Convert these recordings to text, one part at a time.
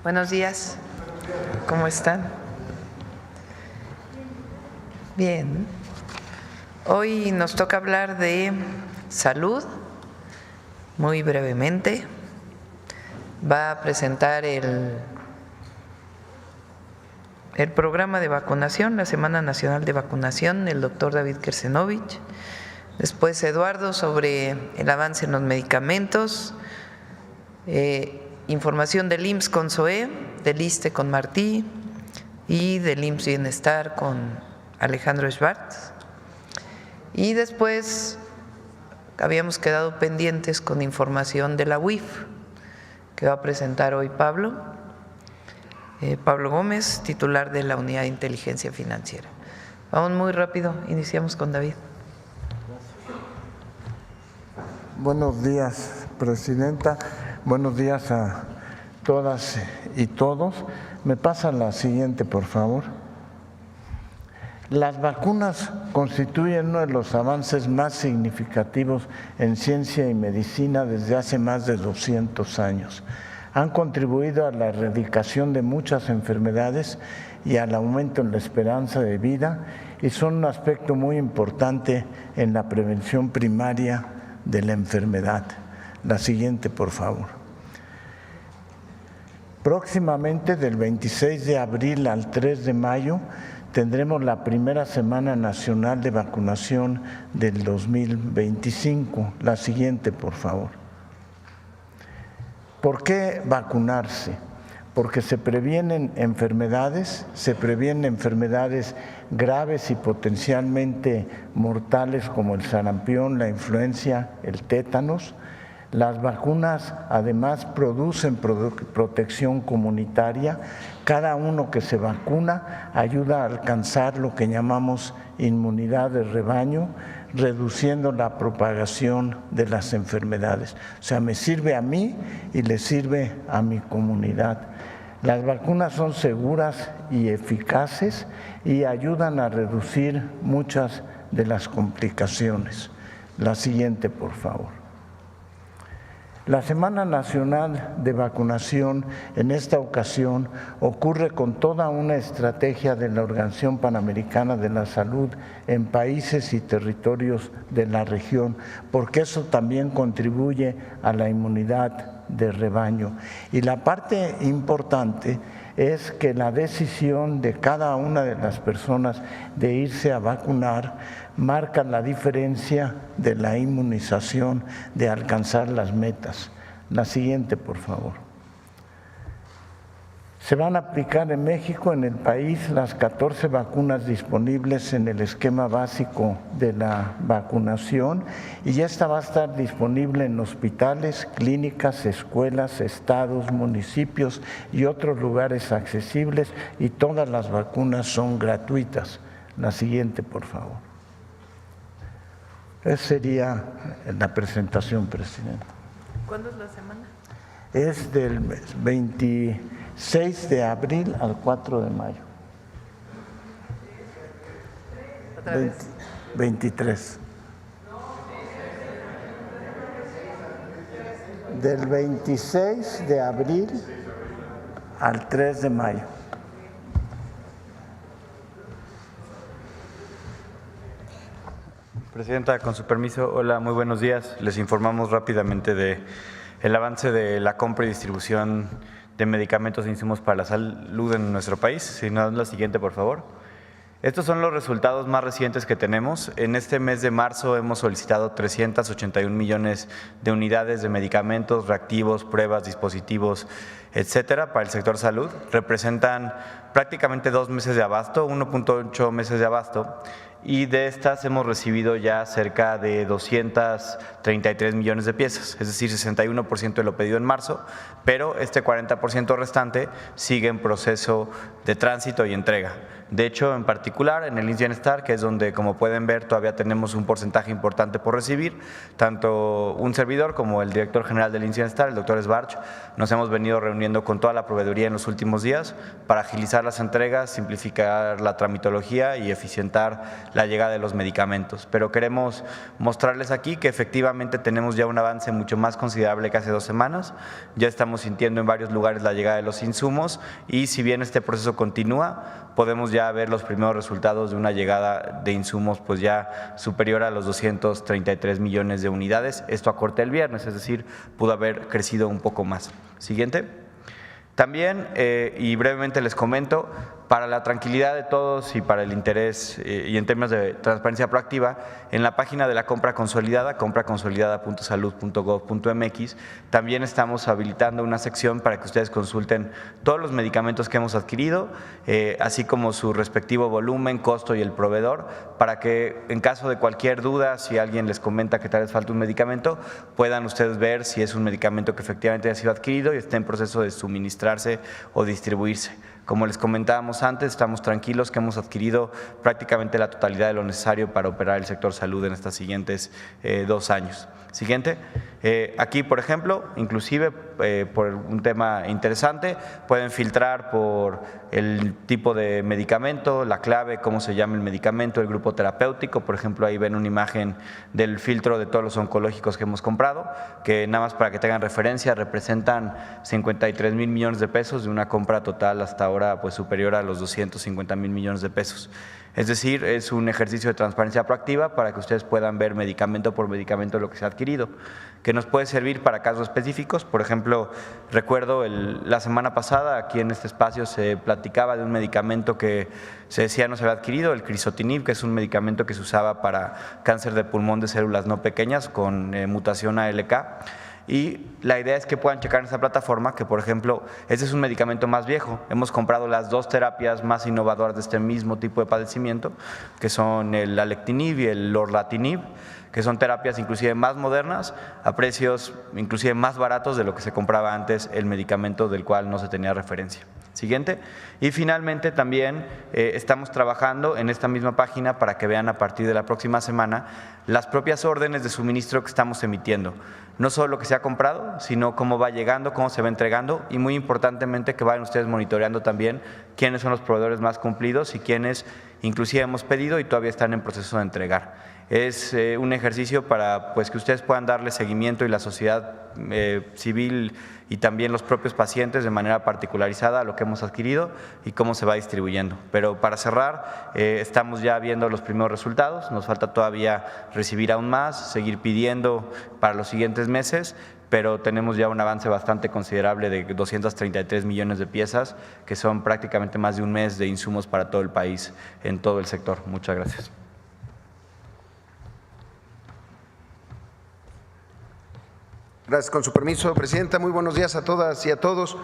Buenos días, ¿cómo están? Bien, hoy nos toca hablar de salud, muy brevemente. Va a presentar el programa de vacunación, la Semana Nacional de Vacunación, el doctor David Kersenovich. Después Eduardo sobre el avance en los medicamentos, información del IMSS con Zoé, del ISSSTE con Martí y del IMSS Bienestar con Alejandro Schwartz. Y después habíamos quedado pendientes con información de la UIF, que va a presentar hoy Pablo Gómez, titular de la Unidad de Inteligencia Financiera. Vamos muy rápido, iniciamos con David. Buenos días, Presidenta. Buenos días a todas y todos. Me pasa la siguiente, por favor. Las vacunas constituyen uno de los avances más significativos en ciencia y medicina desde hace más de 200 años. Han contribuido a la erradicación de muchas enfermedades y al aumento en la esperanza de vida y son un aspecto muy importante en la prevención primaria de la enfermedad. La siguiente, por favor. Próximamente, del 26 de abril al 3 de mayo, tendremos la primera semana nacional de vacunación del 2025. La siguiente, por favor. ¿Por qué vacunarse? Porque se previenen enfermedades graves y potencialmente mortales como el sarampión, la influenza, el tétanos. Las vacunas además producen protección comunitaria. Cada uno que se vacuna ayuda a alcanzar lo que llamamos inmunidad de rebaño, reduciendo la propagación de las enfermedades. O sea, me sirve a mí y le sirve a mi comunidad. Las vacunas son seguras y eficaces y ayudan a reducir muchas de las complicaciones. La siguiente, por favor. La Semana Nacional de Vacunación en esta ocasión ocurre con toda una estrategia de la Organización Panamericana de la Salud en países y territorios de la región, porque eso también contribuye a la inmunidad de rebaño. Y la parte importante es que la decisión de cada una de las personas de irse a vacunar marca la diferencia de la inmunización, de alcanzar las metas. La siguiente, por favor. Se van a aplicar en México, en el país, las 14 vacunas disponibles en el esquema básico de la vacunación y ya esta va a estar disponible en hospitales, clínicas, escuelas, estados, municipios y otros lugares accesibles y todas las vacunas son gratuitas. La siguiente, por favor. Esa sería la presentación, presidente. ¿Cuándo es la semana? Es del 26 de abril al 4 de mayo. ¿Otra vez? 23. Del 26 de abril al 3 de mayo. Presidenta, con su permiso, hola, muy buenos días. Les informamos rápidamente del avance de la compra y distribución de medicamentos e insumos para la salud en nuestro país. Si nos dan la siguiente, por favor. Estos son los resultados más recientes que tenemos. En este mes de marzo hemos solicitado 381 millones de unidades de medicamentos, reactivos, pruebas, dispositivos, etcétera, para el sector salud. Representan prácticamente 2 meses de abasto, 1.8 meses de abasto. Y de estas hemos recibido ya cerca de 233 millones de piezas, es decir, 61% de lo pedido en marzo, pero este 40% restante sigue en proceso de tránsito y entrega. De hecho, en particular en el IMSS Bienestar, que es donde, como pueden ver, todavía tenemos un porcentaje importante por recibir, tanto un servidor como el director general del IMSS Bienestar, el doctor Sbarch, nos hemos venido reuniendo con toda la proveeduría en los últimos días para agilizar las entregas, simplificar la tramitología y eficientar la llegada de los medicamentos. Pero queremos mostrarles aquí que efectivamente tenemos ya un avance mucho más considerable que hace 2 semanas. Ya estamos sintiendo en varios lugares la llegada de los insumos y si bien este proceso continúa, podemos ya ver los primeros resultados de una llegada de insumos pues ya superior a los 233 millones de unidades. Esto a corte del viernes, es decir, pudo haber crecido un poco más. Siguiente. También, y brevemente les comento, para la tranquilidad de todos y para el interés y en términos de transparencia proactiva, en la página de la compra consolidada, compraconsolidada.salud.gov.mx, también estamos habilitando una sección para que ustedes consulten todos los medicamentos que hemos adquirido, así como su respectivo volumen, costo y el proveedor, para que en caso de cualquier duda, si alguien les comenta que tal vez falta un medicamento, puedan ustedes ver si es un medicamento que efectivamente ha sido adquirido y esté en proceso de suministrarse o distribuirse. Como les comentábamos antes, estamos tranquilos que hemos adquirido prácticamente la totalidad de lo necesario para operar el sector salud en estos siguientes 2 años. Siguiente. Aquí, por ejemplo, inclusive por un tema interesante, pueden filtrar por el tipo de medicamento, la clave, cómo se llama el medicamento, el grupo terapéutico. Por ejemplo, ahí ven una imagen del filtro de todos los oncológicos que hemos comprado, que nada más para que tengan referencia, representan 53 mil millones de pesos de una compra total hasta ahora pues superior a los 250 mil millones de pesos. Es decir, es un ejercicio de transparencia proactiva para que ustedes puedan ver medicamento por medicamento lo que se ha adquirido, que nos puede servir para casos específicos. Por ejemplo, recuerdo la semana pasada aquí en este espacio se platicaba de un medicamento que se decía no se había adquirido, el crizotinib, que es un medicamento que se usaba para cáncer de pulmón de células no pequeñas con mutación ALK. Y la idea es que puedan checar en esta plataforma que, por ejemplo, este es un medicamento más viejo. Hemos comprado las 2 terapias más innovadoras de este mismo tipo de padecimiento, que son el alectinib y el lorlatinib, que son terapias inclusive más modernas, a precios inclusive más baratos de lo que se compraba antes el medicamento del cual no se tenía referencia. Siguiente. Y finalmente también estamos trabajando en esta misma página para que vean a partir de la próxima semana las propias órdenes de suministro que estamos emitiendo. No solo lo que se ha comprado, sino cómo va llegando, cómo se va entregando y muy importantemente que vayan ustedes monitoreando también quiénes son los proveedores más cumplidos y quiénes inclusive hemos pedido y todavía están en proceso de entregar. Es un ejercicio para que ustedes puedan darle seguimiento y la sociedad civil y también los propios pacientes de manera particularizada a lo que hemos adquirido y cómo se va distribuyendo. Pero para cerrar, estamos ya viendo los primeros resultados, nos falta todavía recibir aún más, seguir pidiendo para los siguientes meses, pero tenemos ya un avance bastante considerable de 233 millones de piezas, que son prácticamente más de un mes de insumos para todo el país, en todo el sector. Muchas gracias. Gracias. Con su permiso, Presidenta, muy buenos días a todas y a todos.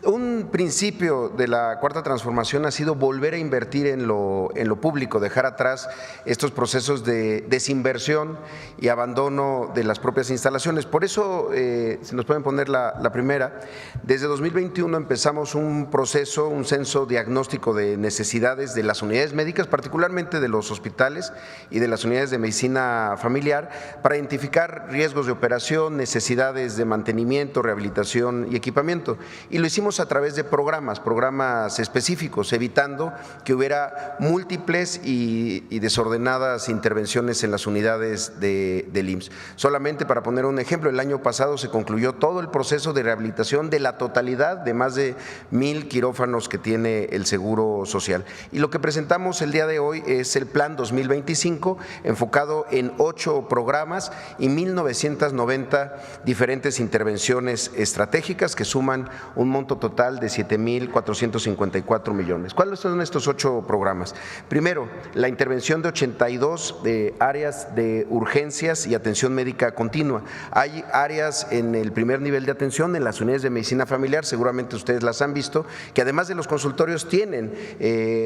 Un principio de la Cuarta Transformación ha sido volver a invertir en lo público, dejar atrás estos procesos de desinversión y abandono de las propias instalaciones. Por eso, si nos pueden poner la primera, desde 2021 empezamos un proceso, un censo diagnóstico de necesidades de las unidades médicas, particularmente de los hospitales y de las unidades de medicina familiar, para identificar riesgos de operación, necesidades de mantenimiento, rehabilitación y equipamiento. Y lo hicimos a través de programas específicos, evitando que hubiera múltiples y desordenadas intervenciones en las unidades del IMSS. Solamente para poner un ejemplo, el año pasado se concluyó todo el proceso de rehabilitación de la totalidad de más de 1,000 quirófanos que tiene el Seguro Social. Y lo que presentamos el día de hoy es el Plan 2025, enfocado en 8 programas y 1,990 diferentes intervenciones estratégicas que suman un monto total de 7,454 millones. ¿Cuáles son estos 8 programas? Primero, la intervención de 82 áreas de urgencias y atención médica continua. Hay áreas en el primer nivel de atención, en las unidades de medicina familiar, seguramente ustedes las han visto, que además de los consultorios tienen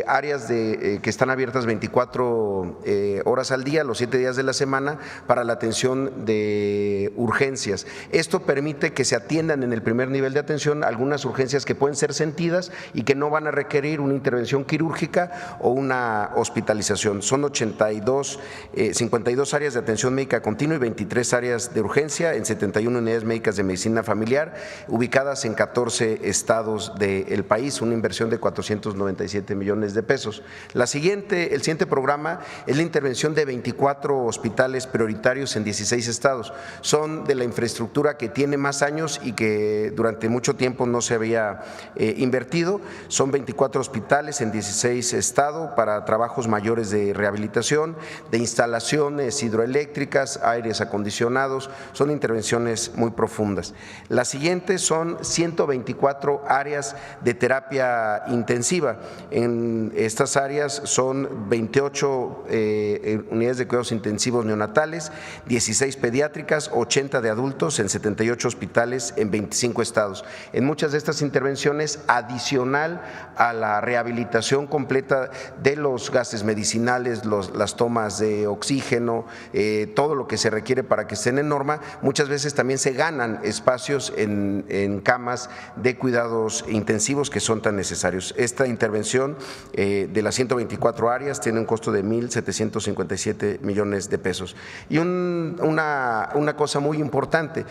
áreas que están abiertas 24 horas al día, los 7 días de la semana, para la atención de urgencias. Esto permite que se atiendan en el primer nivel de atención algunas urgencias que pueden ser sentidas y que no van a requerir una intervención quirúrgica o una hospitalización. Son 52 áreas de atención médica continua y 23 áreas de urgencia en 71 unidades médicas de medicina familiar, ubicadas en 14 estados del país, una inversión de 497 millones de pesos. El siguiente programa es la intervención de 24 hospitales prioritarios en 16 estados. Son de la infraestructura que tiene más años y que durante mucho tiempo no se había invertido. Son 24 hospitales en 16 estados para trabajos mayores de rehabilitación, de instalaciones hidroeléctricas, aires acondicionados. Son intervenciones muy profundas. Las siguientes son 124 áreas de terapia intensiva. En estas áreas son 28 unidades de cuidados intensivos neonatales, 16 pediátricas, 80 de adultos en 78 hospitales en 25 estados. En muchas de estas intervenciones, adicional a la rehabilitación completa de los gases medicinales, las tomas de oxígeno, todo lo que se requiere para que estén en norma, muchas veces también se ganan espacios en camas de cuidados intensivos que son tan necesarios. Esta intervención de las 124 áreas tiene un costo de 1,757 millones de pesos. Y una cosa muy importante,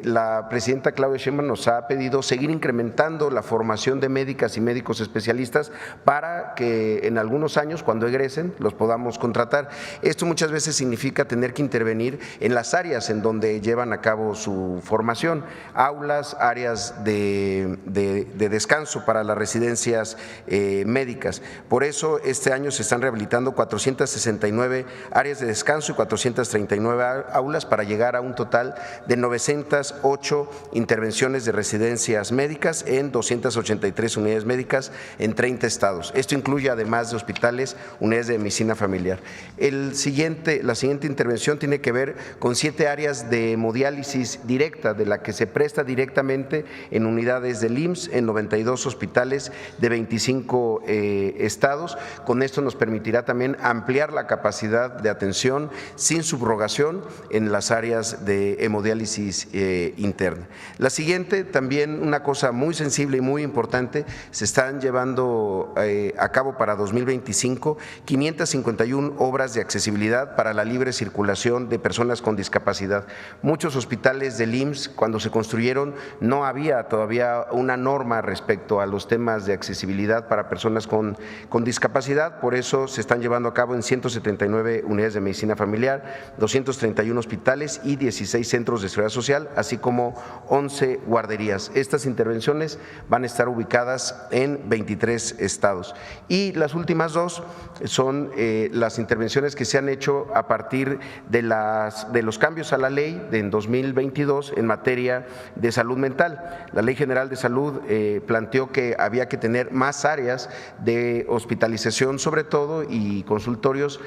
la presidenta Claudia Sheinbaum nos ha pedido seguir incrementando la formación de médicas y médicos especialistas para que en algunos años, cuando egresen, los podamos contratar. Esto muchas veces significa tener que intervenir en las áreas en donde llevan a cabo su formación, aulas, áreas de descanso para las residencias médicas. Por eso este año se están rehabilitando 469 áreas de descanso y 439 aulas para llegar a un total de 908 intervenciones de residencias médicas en 283 unidades médicas en 30 estados. Esto incluye además de hospitales, unidades de medicina familiar. La siguiente intervención tiene que ver con 7 áreas de hemodiálisis directa, de la que se presta directamente en unidades del IMSS en 92 hospitales de 25 estados. Con esto nos permitirá también ampliar la capacidad de atención sin subrogación en las áreas de hemodiálisis interna. La siguiente, también una cosa muy sensible y muy importante, se están llevando a cabo para 2025 551 obras de accesibilidad para la libre circulación de personas con discapacidad. Muchos hospitales del IMSS, cuando se construyeron, no había todavía una norma respecto a los temas de accesibilidad para personas con discapacidad, por eso se están llevando a cabo en 179 unidades de medicina familiar, 231 hospitales y 16 centros de seguridad social, así como 11 guarderías. Estas intervenciones van a estar ubicadas en 23 estados. Y las últimas dos son las intervenciones que se han hecho a partir de los cambios a la ley en 2022 en materia de salud mental. La Ley General de Salud planteó que había que tener más áreas de hospitalización sobre todo y consultorios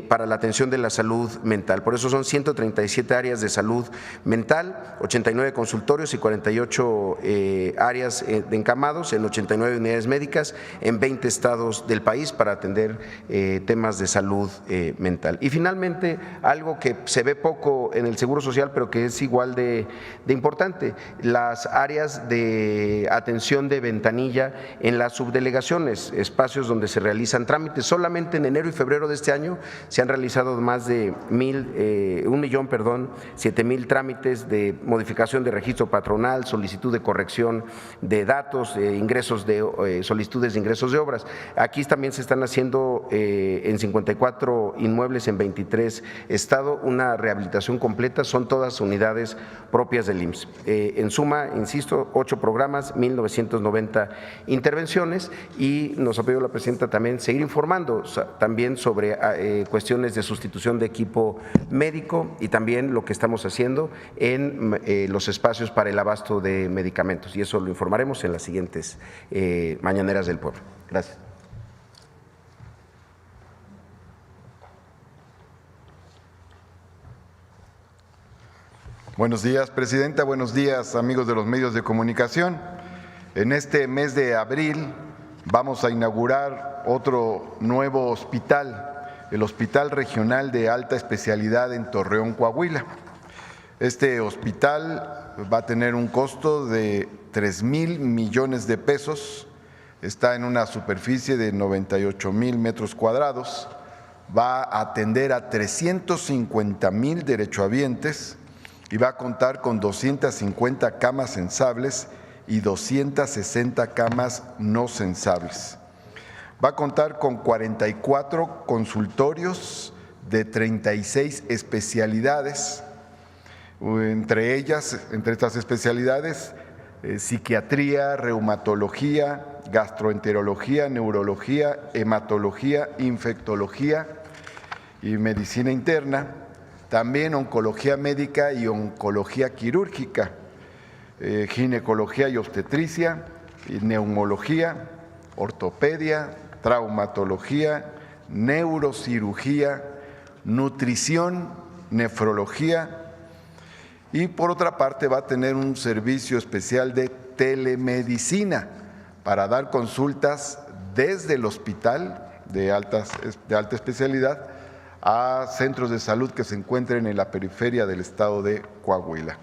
para la atención de la salud mental. Por eso son 137 áreas de salud mental, 89 consultorios y 48 áreas de encamados en 89 unidades médicas en 20 estados del país para atender temas de salud mental. Y finalmente, algo que se ve poco en el Seguro Social, pero que es igual de importante, las áreas de atención de ventanilla en las subdelegaciones, espacios donde se realizan trámites. Solamente en enero y febrero de este año se han realizado más de 7,000 trámites de modificación de registro patronal, solicitud de corrección de datos, solicitudes de ingresos de obras. Aquí también se están haciendo en 54 inmuebles en 23 estados una rehabilitación completa, son todas unidades propias del IMSS. En suma, insisto, 8 programas, 1,990 intervenciones, y nos ha pedido la presidenta también seguir informando también sobre cuestiones de sustitución de equipo médico y también lo que estamos haciendo en los espacios para el abasto de medicamentos, y eso lo informaremos en las siguientes mañaneras del pueblo. Gracias. Buenos días, presidenta. Buenos días, amigos de los medios de comunicación. En este mes de abril vamos a inaugurar otro nuevo hospital, el Hospital Regional de Alta Especialidad en Torreón, Coahuila. Este hospital va a tener un costo de 3,000 millones de pesos, está en una superficie de 98,000 metros cuadrados, va a atender a 350,000 derechohabientes y va a contar con 250 camas censables y 260 camas no censables. Va a contar con 44 consultorios de 36 especialidades, entre estas especialidades, psiquiatría, reumatología, gastroenterología, neurología, hematología, infectología y medicina interna, también oncología médica y oncología quirúrgica, ginecología y obstetricia, y neumología, ortopedia, traumatología, neurocirugía, nutrición, nefrología, y por otra parte va a tener un servicio especial de telemedicina para dar consultas desde el hospital de alta especialidad a centros de salud que se encuentren en la periferia del estado de Coahuila.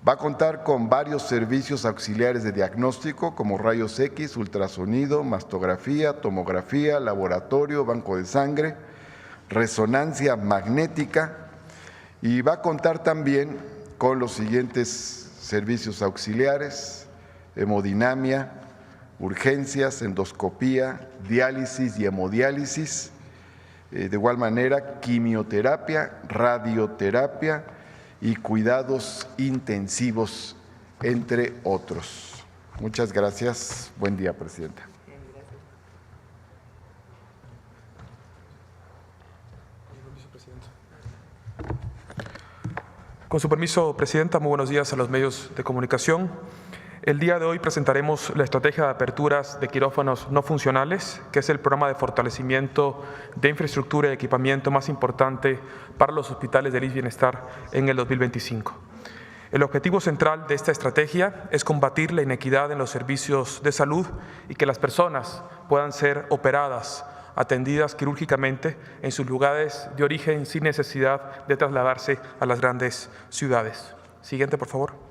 Va a contar con varios servicios auxiliares de diagnóstico como rayos X, ultrasonido, mastografía, tomografía, laboratorio, banco de sangre, resonancia magnética, y va a contar también con los siguientes servicios auxiliares: hemodinamia, urgencias, endoscopía, diálisis y hemodiálisis. De igual manera, quimioterapia, radioterapia y cuidados intensivos, entre otros. Muchas gracias. Buen día, presidenta. Con su permiso, presidenta, muy buenos días a los medios de comunicación. El día de hoy presentaremos la estrategia de aperturas de quirófanos no funcionales, que es el programa de fortalecimiento de infraestructura y equipamiento más importante para los hospitales del IMSS Bienestar en el 2025. El objetivo central de esta estrategia es combatir la inequidad en los servicios de salud y que las personas puedan ser operadas, atendidas quirúrgicamente en sus lugares de origen sin necesidad de trasladarse a las grandes ciudades. Siguiente, por favor.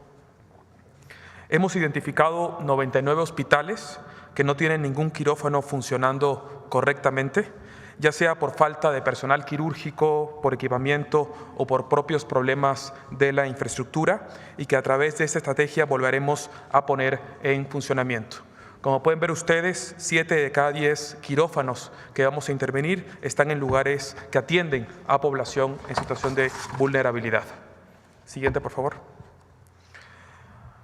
Hemos identificado 99 hospitales que no tienen ningún quirófano funcionando correctamente, ya sea por falta de personal quirúrgico, por equipamiento o por propios problemas de la infraestructura, y que a través de esta estrategia volveremos a poner en funcionamiento. Como pueden ver ustedes, 7 de cada 10 quirófanos que vamos a intervenir están en lugares que atienden a población en situación de vulnerabilidad. Siguiente, por favor.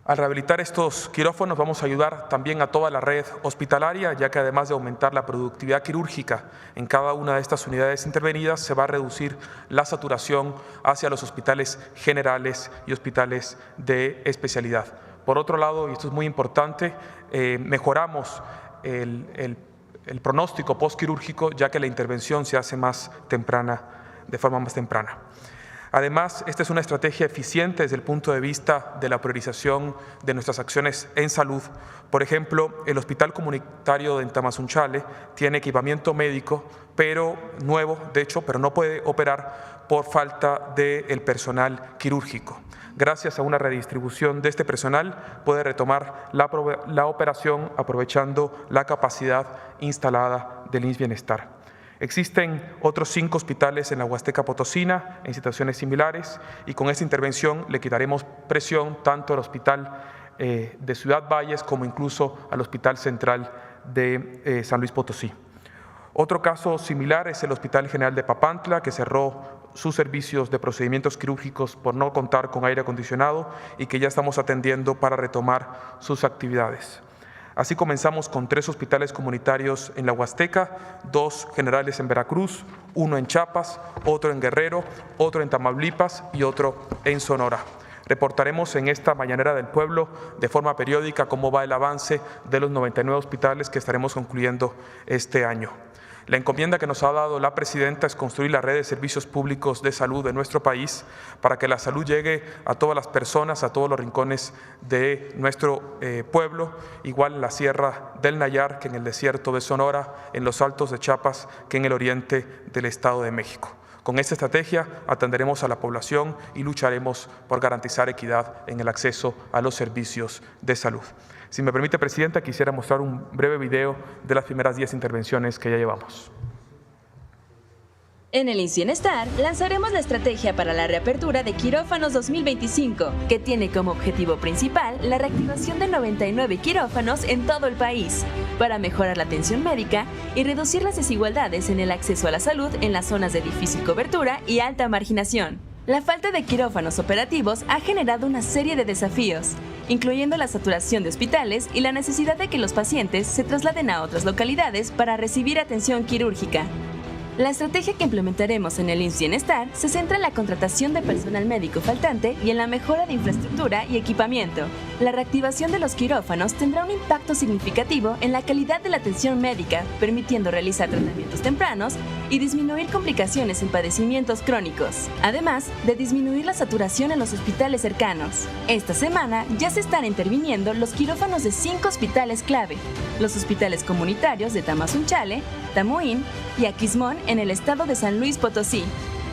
Al rehabilitar estos quirófanos vamos a ayudar también a toda la red hospitalaria, ya que además de aumentar la productividad quirúrgica en cada una de estas unidades intervenidas, se va a reducir la saturación hacia los hospitales generales y hospitales de especialidad. Por otro lado, y esto es muy importante, mejoramos el pronóstico postquirúrgico, ya que la intervención se hace más temprana, de forma más temprana. Además, esta es una estrategia eficiente desde el punto de vista de la priorización de nuestras acciones en salud. Por ejemplo, el Hospital Comunitario de Tamazunchale tiene equipamiento médico, pero nuevo, de hecho, pero no puede operar por falta del personal quirúrgico. Gracias a una redistribución de este personal, puede retomar la operación aprovechando la capacidad instalada del IMSS Bienestar. Existen otros 5 hospitales en la Huasteca Potosina en situaciones similares, y con esta intervención le quitaremos presión tanto al hospital de Ciudad Valles como incluso al Hospital Central de San Luis Potosí. Otro caso similar es el Hospital General de Papantla, que cerró sus servicios de procedimientos quirúrgicos por no contar con aire acondicionado y que ya estamos atendiendo para retomar sus actividades. Así comenzamos con 3 hospitales comunitarios en la Huasteca, 2 generales en Veracruz, 1 en Chiapas, otro en Guerrero, otro en Tamaulipas y otro en Sonora. Reportaremos en esta Mañanera del Pueblo de forma periódica cómo va el avance de los 99 hospitales que estaremos concluyendo este año. La encomienda que nos ha dado la presidenta es construir la red de servicios públicos de salud de nuestro país para que la salud llegue a todas las personas, a todos los rincones de nuestro pueblo, igual en la Sierra del Nayar que en el desierto de Sonora, en los Altos de Chiapas que en el oriente del Estado de México. Con esta estrategia atenderemos a la población y lucharemos por garantizar equidad en el acceso a los servicios de salud. Si me permite, presidenta, quisiera mostrar un breve video de las primeras 10 intervenciones que ya llevamos. En el IMSS Bienestar lanzaremos la estrategia para la reapertura de quirófanos 2025, que tiene como objetivo principal la reactivación de 99 quirófanos en todo el país, para mejorar la atención médica y reducir las desigualdades en el acceso a la salud en las zonas de difícil cobertura y alta marginación. La falta de quirófanos operativos ha generado una serie de desafíos, incluyendo la saturación de hospitales y la necesidad de que los pacientes se trasladen a otras localidades para recibir atención quirúrgica. La estrategia que implementaremos en el IMSS Bienestar se centra en la contratación de personal médico faltante y en la mejora de infraestructura y equipamiento. La reactivación de los quirófanos tendrá un impacto significativo en la calidad de la atención médica, permitiendo realizar tratamientos tempranos y disminuir complicaciones en padecimientos crónicos, además de disminuir la saturación en los hospitales cercanos. Esta semana ya se están interviniendo los quirófanos de 5 hospitales clave, los hospitales comunitarios de Tamazunchale, Tamuín y Aquismón en el estado de San Luis Potosí,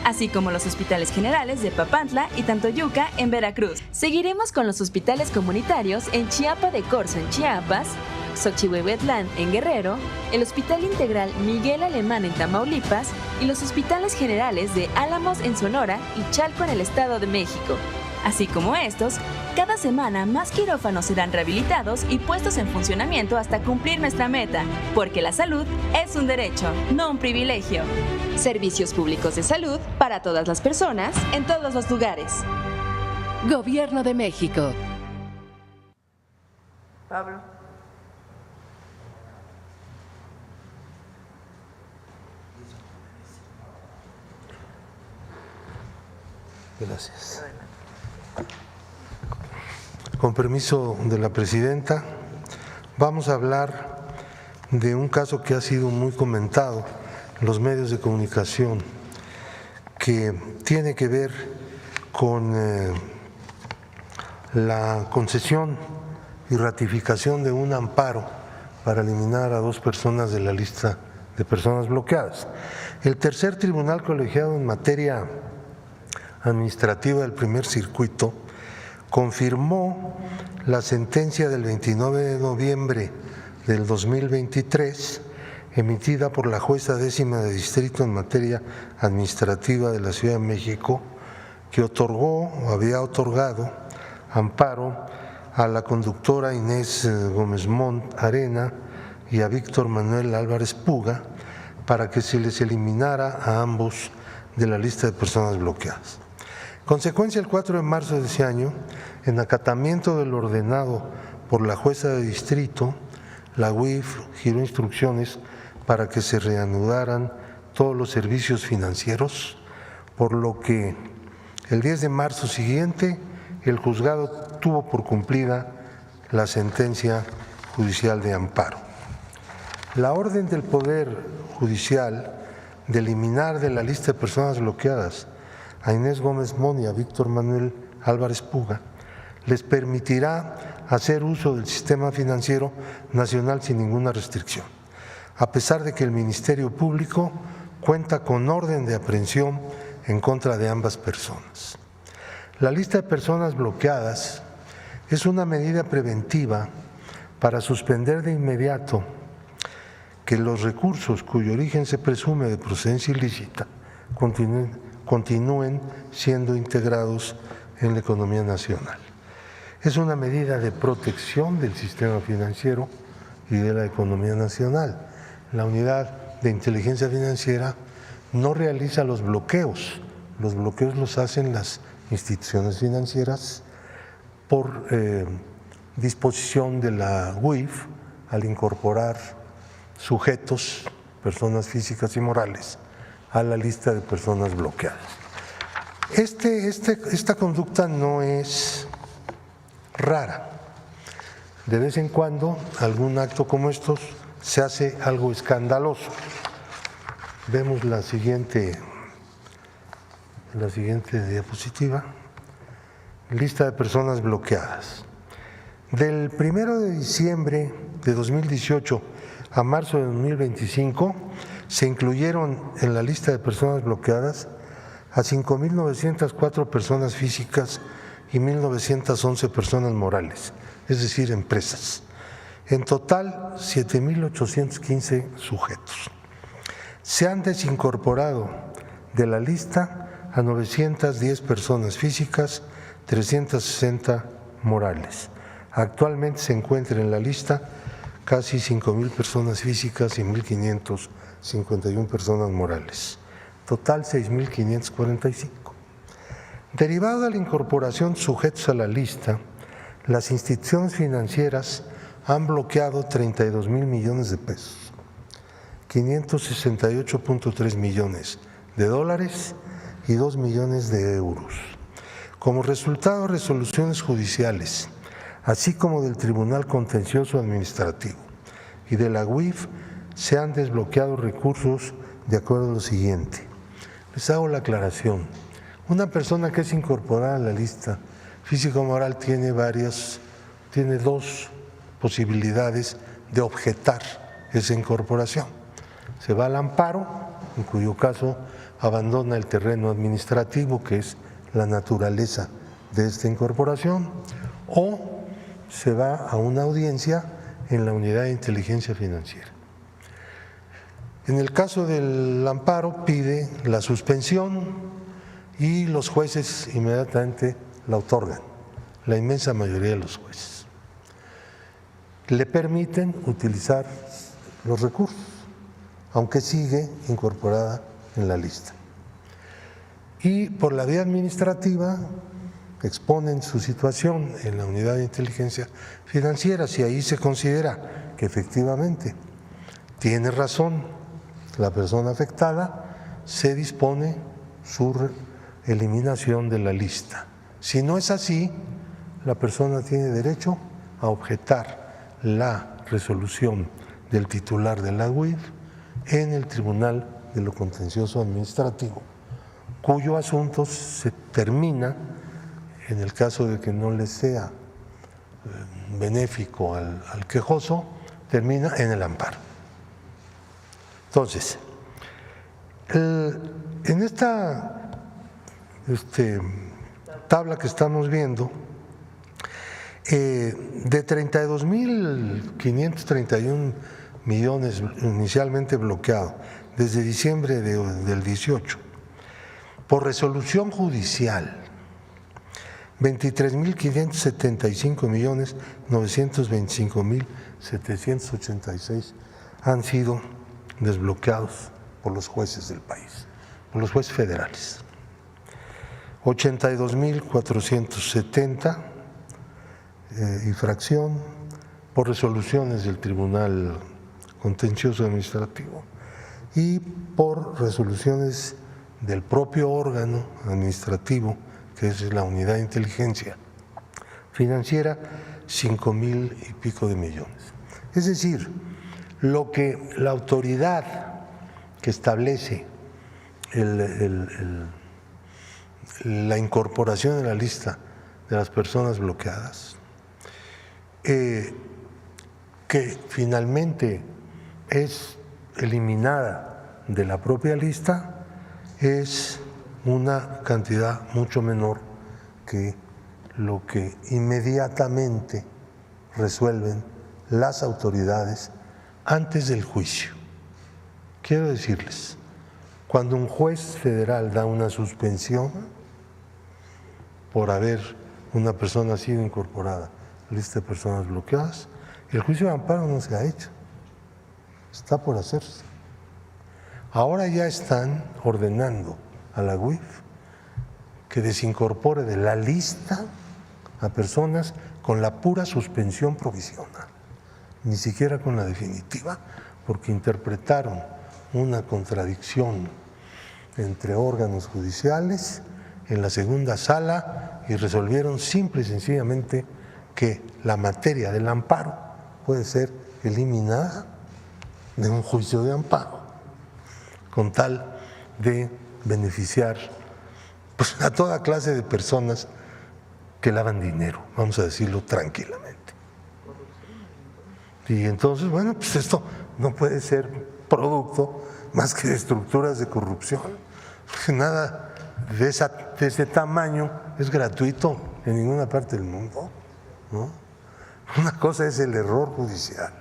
así como los hospitales generales de Papantla y Tantoyuca en Veracruz. Seguiremos con los hospitales comunitarios en Chiapa de Corzo en Chiapas, Xochihuehuetlán en Guerrero, el Hospital Integral Miguel Alemán en Tamaulipas y los hospitales generales de Álamos en Sonora y Chalco en el Estado de México. Así como estos, Cada semana más quirófanos serán rehabilitados y puestos en funcionamiento hasta cumplir nuestra meta, porque la salud es un derecho, no un privilegio. Servicios públicos de salud para todas las personas, en todos los lugares. Gobierno de México. Pablo. Gracias. Con permiso de la presidenta, vamos a hablar de un caso que ha sido muy comentado en los medios de comunicación, que tiene que ver con la concesión y ratificación de un amparo para eliminar a 2 personas de la lista de personas bloqueadas. El tercer tribunal colegiado en materia administrativa del primer circuito confirmó la sentencia del 29 de noviembre del 2023 emitida por la jueza 10ª de distrito en materia administrativa de la Ciudad de México, que otorgó o había otorgado amparo a la conductora Inés Gómez Mont Arena y a Víctor Manuel Álvarez Puga para que se les eliminara a ambos de la lista de personas bloqueadas. Consecuencia, el 4 de marzo de ese año, en acatamiento del ordenado por la jueza de distrito, la UIF giró instrucciones para que se reanudaran todos los servicios financieros, por lo que el 10 de marzo siguiente el juzgado tuvo por cumplida la sentencia judicial de amparo. La orden del Poder Judicial de eliminar de la lista de personas bloqueadas a Inés Gómez Mont y a Víctor Manuel Álvarez Puga les permitirá hacer uso del sistema financiero nacional sin ninguna restricción, a pesar de que el Ministerio Público cuenta con orden de aprehensión en contra de ambas personas. La lista de personas bloqueadas es una medida preventiva para suspender de inmediato que los recursos cuyo origen se presume de procedencia ilícita continúen siendo integrados en la economía nacional. Es una medida de protección del sistema financiero y de la economía nacional. La unidad de inteligencia financiera no realiza los bloqueos los hacen las instituciones financieras por disposición de la UIF al incorporar sujetos, personas físicas y morales, a la lista de personas bloqueadas. Esta conducta no es rara. De vez en cuando, algún acto como estos se hace algo escandaloso. Vemos la siguiente diapositiva. Lista de personas bloqueadas. Del 1 de diciembre de 2018 a marzo de 2025 se incluyeron en la lista de personas bloqueadas a 5.904 personas físicas y 1.911 personas morales, es decir, empresas. En total, 7.815 sujetos. Se han desincorporado de la lista a 910 personas físicas, 360 morales. Actualmente se encuentran en la lista casi 5.000 personas físicas y 1.551 personas morales. Total 6.545. Derivado de la incorporación de sujetos a la lista, las instituciones financieras han bloqueado 32,000 millones de pesos, 568.3 millones de dólares y 2 millones de euros. Como resultado de resoluciones judiciales, así como del Tribunal Contencioso Administrativo y de la UIF, se han desbloqueado recursos de acuerdo a lo siguiente. Les hago la aclaración. Una persona que es incorporada a la lista físico-moral tiene dos posibilidades de objetar esa incorporación. Se va al amparo, en cuyo caso abandona el terreno administrativo, que es la naturaleza de esta incorporación, o se va a una audiencia en la unidad de inteligencia financiera. En el caso del amparo pide la suspensión y los jueces inmediatamente la otorgan, la inmensa mayoría de los jueces. Le permiten utilizar los recursos, aunque sigue incorporada en la lista. Y por la vía administrativa exponen su situación en la unidad de inteligencia financiera. Si ahí se considera que efectivamente tiene razón la persona afectada, se dispone su eliminación de la lista. Si no es así, la persona tiene derecho a objetar la resolución del titular de la UIF en el Tribunal de lo Contencioso Administrativo, cuyo asunto se termina, en el caso de que no le sea benéfico al quejoso, termina en el amparo. Entonces, en esta tabla que estamos viendo, de 32.531 millones inicialmente bloqueados desde diciembre del 18, por resolución judicial, 23.575.925.786 han sido desbloqueados por los jueces del país, por los jueces federales. 82.470 y fracción por resoluciones del Tribunal Contencioso Administrativo y por resoluciones del propio órgano administrativo, que es la Unidad de Inteligencia Financiera, 5,000 y pico de millones. Es decir, lo que la autoridad que establece la incorporación en la lista de las personas bloqueadas, que finalmente es eliminada de la propia lista, es una cantidad mucho menor que lo que inmediatamente resuelven las autoridades antes del juicio. Quiero decirles, cuando un juez federal da una suspensión por haber una persona sido incorporada a la lista de personas bloqueadas, el juicio de amparo no se ha hecho, está por hacerse. Ahora ya están ordenando a la UIF que desincorpore de la lista a personas con la pura suspensión provisional, ni siquiera con la definitiva, porque interpretaron una contradicción entre órganos judiciales en la segunda sala y resolvieron simple y sencillamente que la materia del amparo puede ser eliminada de un juicio de amparo, con tal de beneficiar pues, a toda clase de personas que lavan dinero, vamos a decirlo tranquilamente. Y entonces, bueno, pues esto no puede ser producto más que de estructuras de corrupción, porque nada de ese tamaño es gratuito en ninguna parte del mundo, ¿no? Una cosa es el error judicial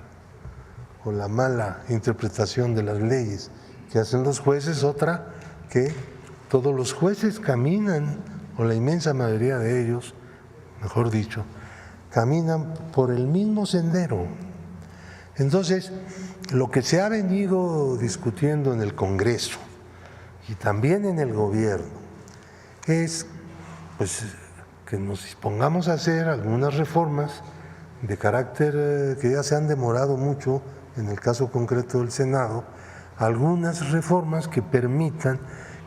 o la mala interpretación de las leyes que hacen los jueces, otra que todos los jueces caminan, o la inmensa mayoría de ellos, mejor dicho, caminan por el mismo sendero. Entonces, lo que se ha venido discutiendo en el Congreso y también en el gobierno es pues, que nos dispongamos a hacer algunas reformas de carácter que ya se han demorado mucho, en el caso concreto del Senado, algunas reformas que permitan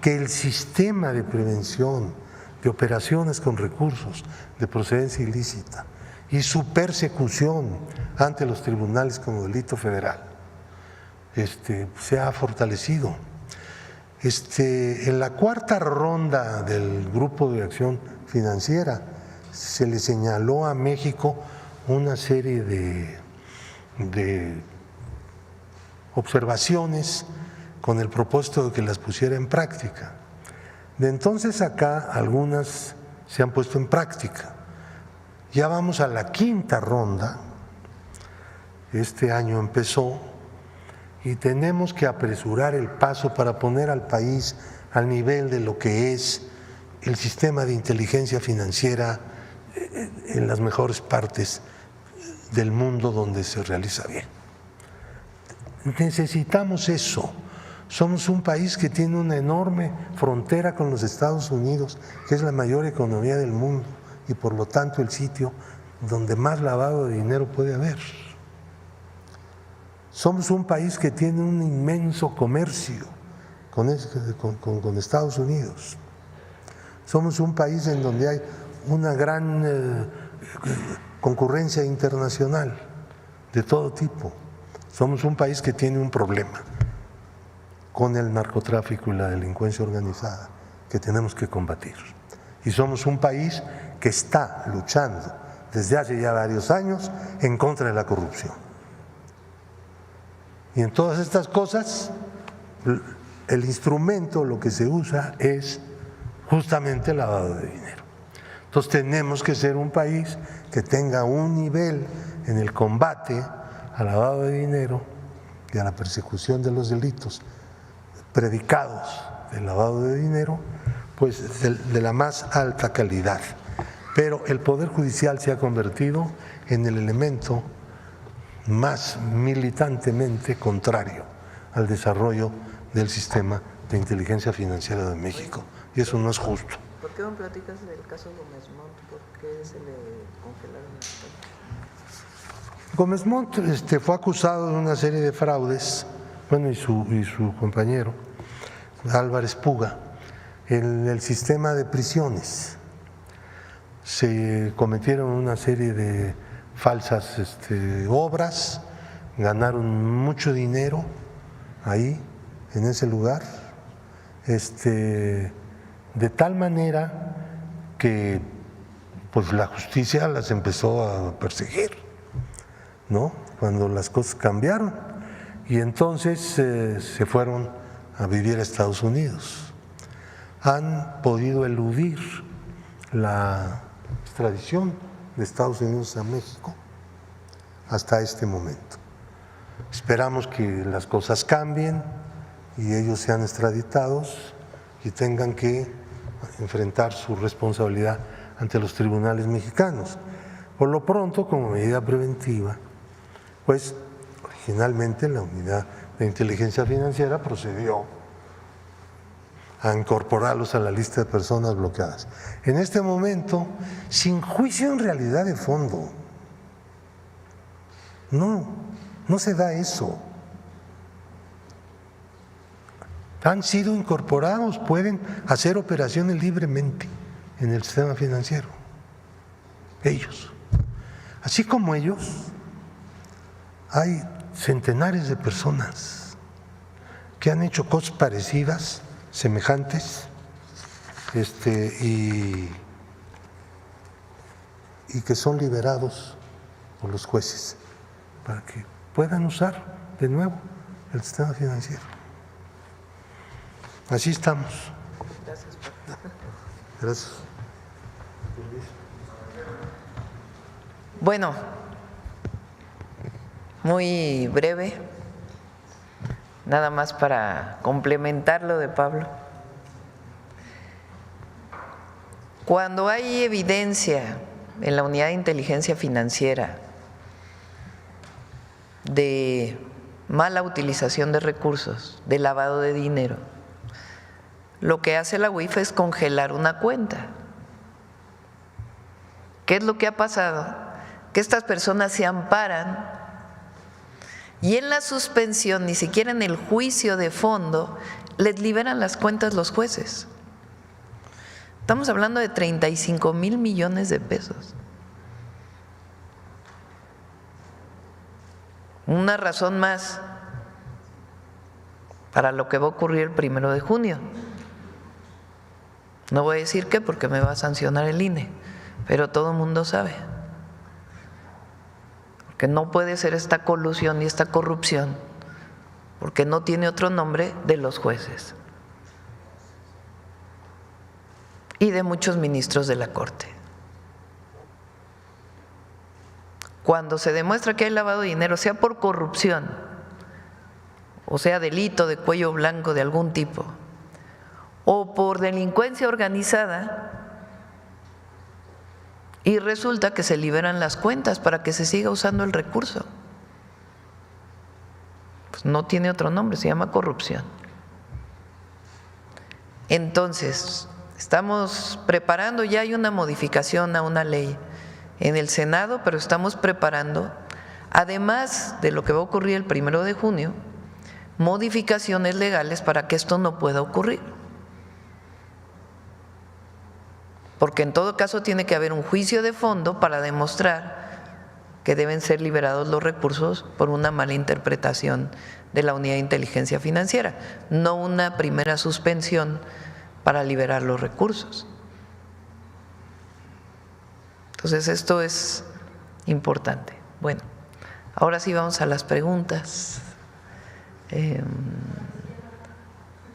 que el sistema de prevención de operaciones con recursos de procedencia ilícita y su persecución ante los tribunales como delito federal se ha fortalecido. En la cuarta ronda del Grupo de Acción Financiera se le señaló a México una serie de observaciones con el propósito de que las pusiera en práctica. De entonces acá algunas se han puesto en práctica. Ya vamos a la quinta ronda, este año empezó, y tenemos que apresurar el paso para poner al país al nivel de lo que es el sistema de inteligencia financiera en las mejores partes del mundo donde se realiza bien. Necesitamos eso. Somos un país que tiene una enorme frontera con los Estados Unidos, que es la mayor economía del mundo y por lo tanto el sitio donde más lavado de dinero puede haber. Somos un país que tiene un inmenso comercio con Estados Unidos. Somos un país en donde hay una gran concurrencia internacional de todo tipo. Somos un país que tiene un problema con el narcotráfico y la delincuencia organizada que tenemos que combatir. Y somos un país que está luchando desde hace ya varios años en contra de la corrupción. Y en todas estas cosas, el instrumento, lo que se usa es justamente el lavado de dinero. Entonces tenemos que ser un país que tenga un nivel en el combate al lavado de dinero y a la persecución de los delitos predicados del lavado de dinero, pues de la más alta calidad. Pero el Poder Judicial se ha convertido en el elemento más militantemente contrario al desarrollo del sistema de inteligencia financiera de México. Y eso no es justo. ¿Por qué no platicas del caso Gómez Montt? ¿Por qué se le congelaron Gómez Montt fue acusado de una serie de fraudes, bueno, y su compañero, Álvarez Puga, en el sistema de prisiones. Se cometieron una serie de falsas obras, ganaron mucho dinero ahí, en ese lugar, de tal manera que pues la justicia las empezó a perseguir, ¿no? Cuando las cosas cambiaron, y entonces se fueron a vivir a Estados Unidos. Han podido eludir la extradición de Estados Unidos a México hasta este momento. Esperamos que las cosas cambien y ellos sean extraditados y tengan que enfrentar su responsabilidad ante los tribunales mexicanos. Por lo pronto, como medida preventiva, pues originalmente la Unidad de Inteligencia Financiera procedió a incorporarlos a la lista de personas bloqueadas. En este momento, sin juicio en realidad de fondo. No se da eso. Han sido incorporados, pueden hacer operaciones libremente en el sistema financiero. Ellos. Así como ellos, hay centenares de personas que han hecho cosas parecidas, semejantes, y que son liberados por los jueces para que puedan usar de nuevo el sistema financiero. Así estamos. Gracias. Gracias. Bueno, muy breve, nada más para complementar lo de Pablo. Cuando hay evidencia en la Unidad de Inteligencia Financiera de mala utilización de recursos, de lavado de dinero, lo que hace la UIF es congelar una cuenta. ¿Qué es lo que ha pasado? Que estas personas se amparan y en la suspensión, ni siquiera en el juicio de fondo, les liberan las cuentas los jueces. Estamos hablando de 35,000 millones de pesos. Una razón más para lo que va a ocurrir el 1 de junio. No voy a decir qué porque me va a sancionar el INE, pero todo el mundo sabe. Que no puede ser esta colusión y esta corrupción, porque no tiene otro nombre, de los jueces y de muchos ministros de la Corte. Cuando se demuestra que hay lavado de dinero, sea por corrupción o sea delito de cuello blanco de algún tipo o por delincuencia organizada, y resulta que se liberan las cuentas para que se siga usando el recurso. Pues no tiene otro nombre, se llama corrupción. Entonces, estamos preparando, ya hay una modificación a una ley en el Senado, pero estamos preparando, además de lo que va a ocurrir el 1 de junio, modificaciones legales para que esto no pueda ocurrir. Porque en todo caso tiene que haber un juicio de fondo para demostrar que deben ser liberados los recursos por una mala interpretación de la Unidad de Inteligencia Financiera, no una primera suspensión para liberar los recursos. Entonces esto es importante. Bueno, ahora sí vamos a las preguntas.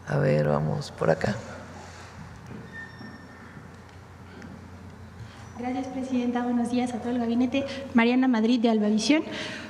A ver, vamos por acá. Gracias, Presidenta. Buenos días a todo el gabinete. Mariana Madrid, de Albavisión.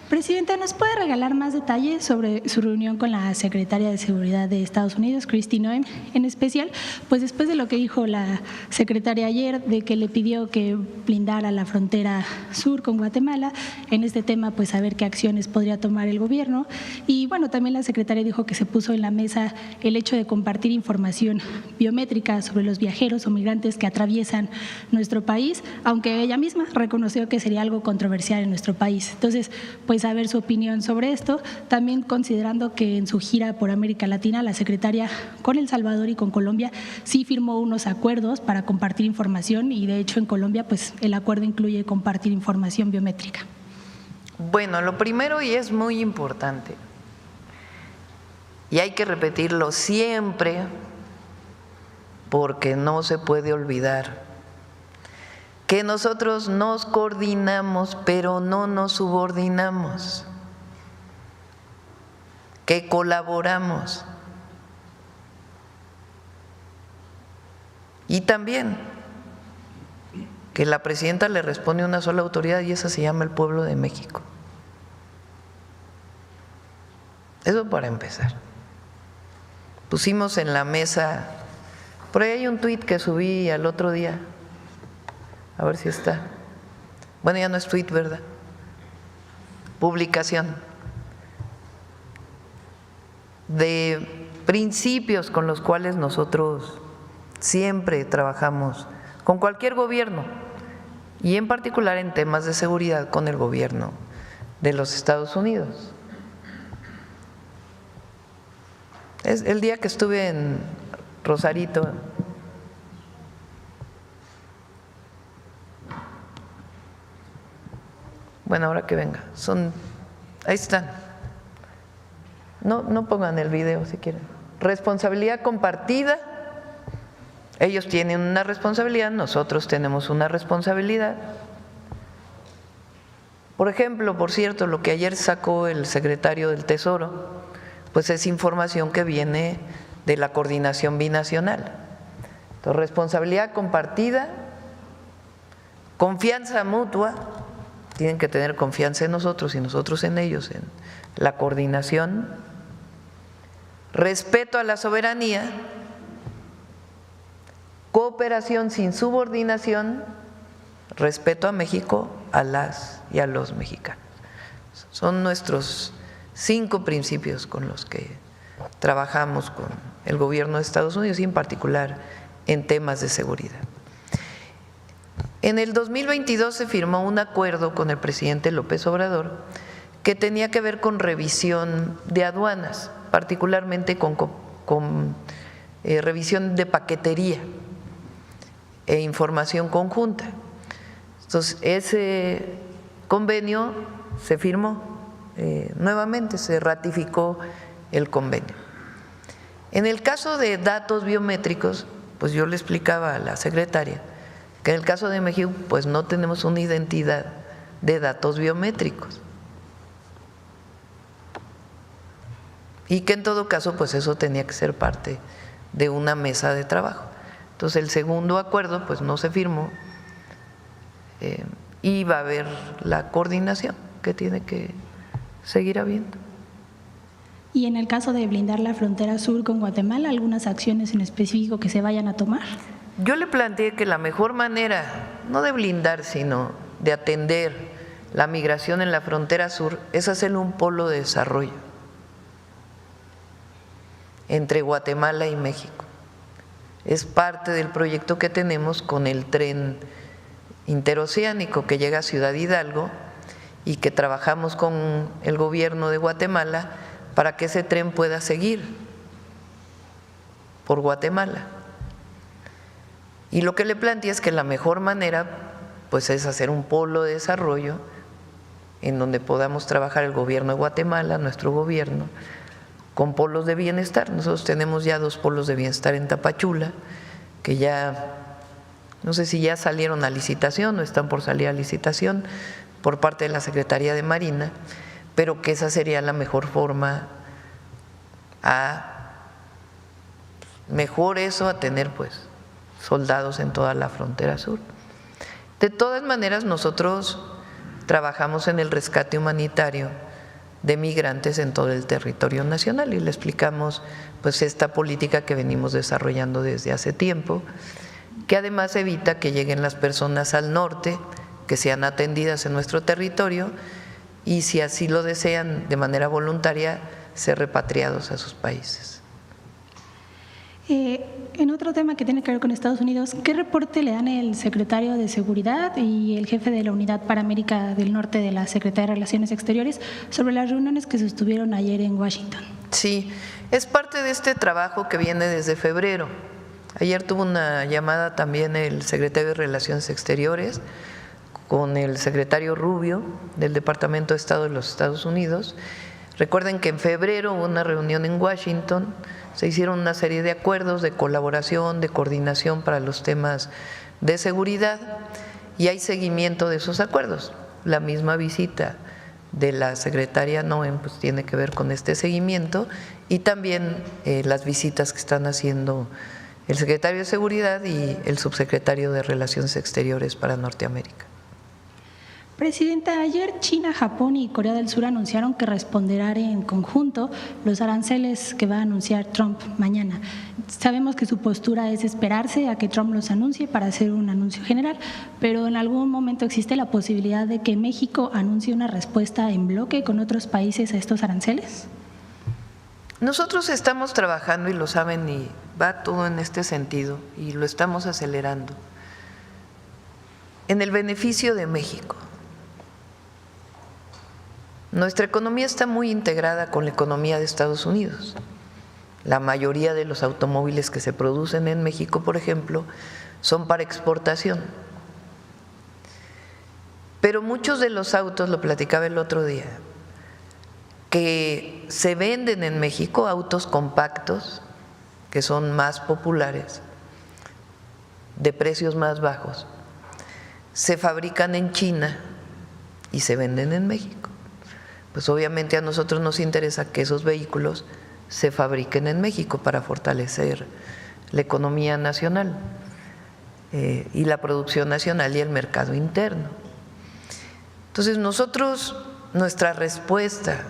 Presidenta, ¿nos puede regalar más detalles sobre su reunión con la secretaria de Seguridad de Estados Unidos, Kristi Noem? En especial, pues después de lo que dijo la secretaria ayer, de que le pidió que blindara la frontera sur con Guatemala, en este tema, pues saber qué acciones podría tomar el gobierno. Y bueno, también la secretaria dijo que se puso en la mesa el hecho de compartir información biométrica sobre los viajeros o migrantes que atraviesan nuestro país, aunque ella misma reconoció que sería algo controversial en nuestro país. Entonces, pues saber su opinión sobre esto, también considerando que en su gira por América Latina la secretaria con El Salvador y con Colombia sí firmó unos acuerdos para compartir información y de hecho en Colombia pues el acuerdo incluye compartir información biométrica. Bueno, lo primero, y es muy importante, y hay que repetirlo siempre porque no se puede olvidar, que nosotros nos coordinamos, pero no nos subordinamos, que colaboramos. Y también que la presidenta le responde a una sola autoridad y esa se llama el pueblo de México. Eso para empezar. Pusimos en la mesa, por ahí hay un tuit que subí al otro día, a ver si está. Bueno, ya no es tuit, ¿verdad? Publicación de principios con los cuales nosotros siempre trabajamos con cualquier gobierno y en particular en temas de seguridad con el gobierno de los Estados Unidos. Es el día que estuve en Rosarito, bueno, ahora que venga, ahí están. No pongan el video si quieren. Responsabilidad compartida. Ellos tienen una responsabilidad, nosotros tenemos una responsabilidad. Por ejemplo, por cierto, lo que ayer sacó el secretario del Tesoro, pues es información que viene de la coordinación binacional. Entonces, responsabilidad compartida, confianza mutua. Tienen que tener confianza en nosotros y nosotros en ellos, en la coordinación, respeto a la soberanía, cooperación sin subordinación, respeto a México, a las y a los mexicanos. Son nuestros 5 principios con los que trabajamos con el gobierno de Estados Unidos y en particular en temas de seguridad. En el 2022 se firmó un acuerdo con el presidente López Obrador que tenía que ver con revisión de aduanas, particularmente con revisión de paquetería e información conjunta. Entonces, ese convenio se firmó nuevamente, se ratificó el convenio. En el caso de datos biométricos, pues yo le explicaba a la secretaria que en el caso de México pues no tenemos una identidad de datos biométricos y que en todo caso pues eso tenía que ser parte de una mesa de trabajo. Entonces el segundo acuerdo pues no se firmó y va a haber la coordinación que tiene que seguir habiendo. Y en el caso de blindar la frontera sur con Guatemala, ¿algunas acciones en específico que se vayan a tomar? Yo le planteé que la mejor manera no de blindar, sino de atender la migración en la frontera sur, es hacerle un polo de desarrollo entre Guatemala y México. Es parte del proyecto que tenemos con el tren interoceánico que llega a Ciudad Hidalgo y que trabajamos con el gobierno de Guatemala para que ese tren pueda seguir por Guatemala. Y lo que le plantea es que la mejor manera pues es hacer un polo de desarrollo en donde podamos trabajar el gobierno de Guatemala, nuestro gobierno, con polos de bienestar. Nosotros tenemos ya 2 polos de bienestar en Tapachula, que ya, no sé si ya salieron a licitación o están por salir a licitación por parte de la Secretaría de Marina, pero que esa sería la mejor forma mejor eso a tener pues soldados en toda la frontera sur. De todas maneras, nosotros trabajamos en el rescate humanitario de migrantes en todo el territorio nacional y le explicamos pues esta política que venimos desarrollando desde hace tiempo, que además evita que lleguen las personas al norte, que sean atendidas en nuestro territorio y si así lo desean de manera voluntaria, ser repatriados a sus países. En otro tema que tiene que ver con Estados Unidos, ¿qué reporte le dan el secretario de Seguridad y el jefe de la Unidad para América del Norte de la Secretaría de Relaciones Exteriores sobre las reuniones que se sostuvieron ayer en Washington? Sí, es parte de este trabajo que viene desde febrero. Ayer tuvo una llamada también el secretario de Relaciones Exteriores con el secretario Rubio del Departamento de Estado de los Estados Unidos. Recuerden que en febrero hubo una reunión en Washington, se hicieron una serie de acuerdos de colaboración, de coordinación para los temas de seguridad y hay seguimiento de esos acuerdos. La misma visita de la secretaria Noem pues tiene que ver con este seguimiento y también las visitas que están haciendo el secretario de Seguridad y el subsecretario de Relaciones Exteriores para Norteamérica. Presidenta, ayer China, Japón y Corea del Sur anunciaron que responderán en conjunto los aranceles que va a anunciar Trump mañana. Sabemos que su postura es esperarse a que Trump los anuncie para hacer un anuncio general, pero en algún momento existe la posibilidad de que México anuncie una respuesta en bloque con otros países a estos aranceles. Nosotros estamos trabajando y lo saben y va todo en este sentido y lo estamos acelerando en el beneficio de México. Nuestra economía está muy integrada con la economía de Estados Unidos. La mayoría de los automóviles que se producen en México, por ejemplo, son para exportación. Pero muchos de los autos, lo platicaba el otro día, que se venden en México, autos compactos, que son más populares, de precios más bajos, se fabrican en China y se venden en México. Pues obviamente a nosotros nos interesa que esos vehículos se fabriquen en México para fortalecer la economía nacional y la producción nacional y el mercado interno. Entonces nosotros, nuestra respuesta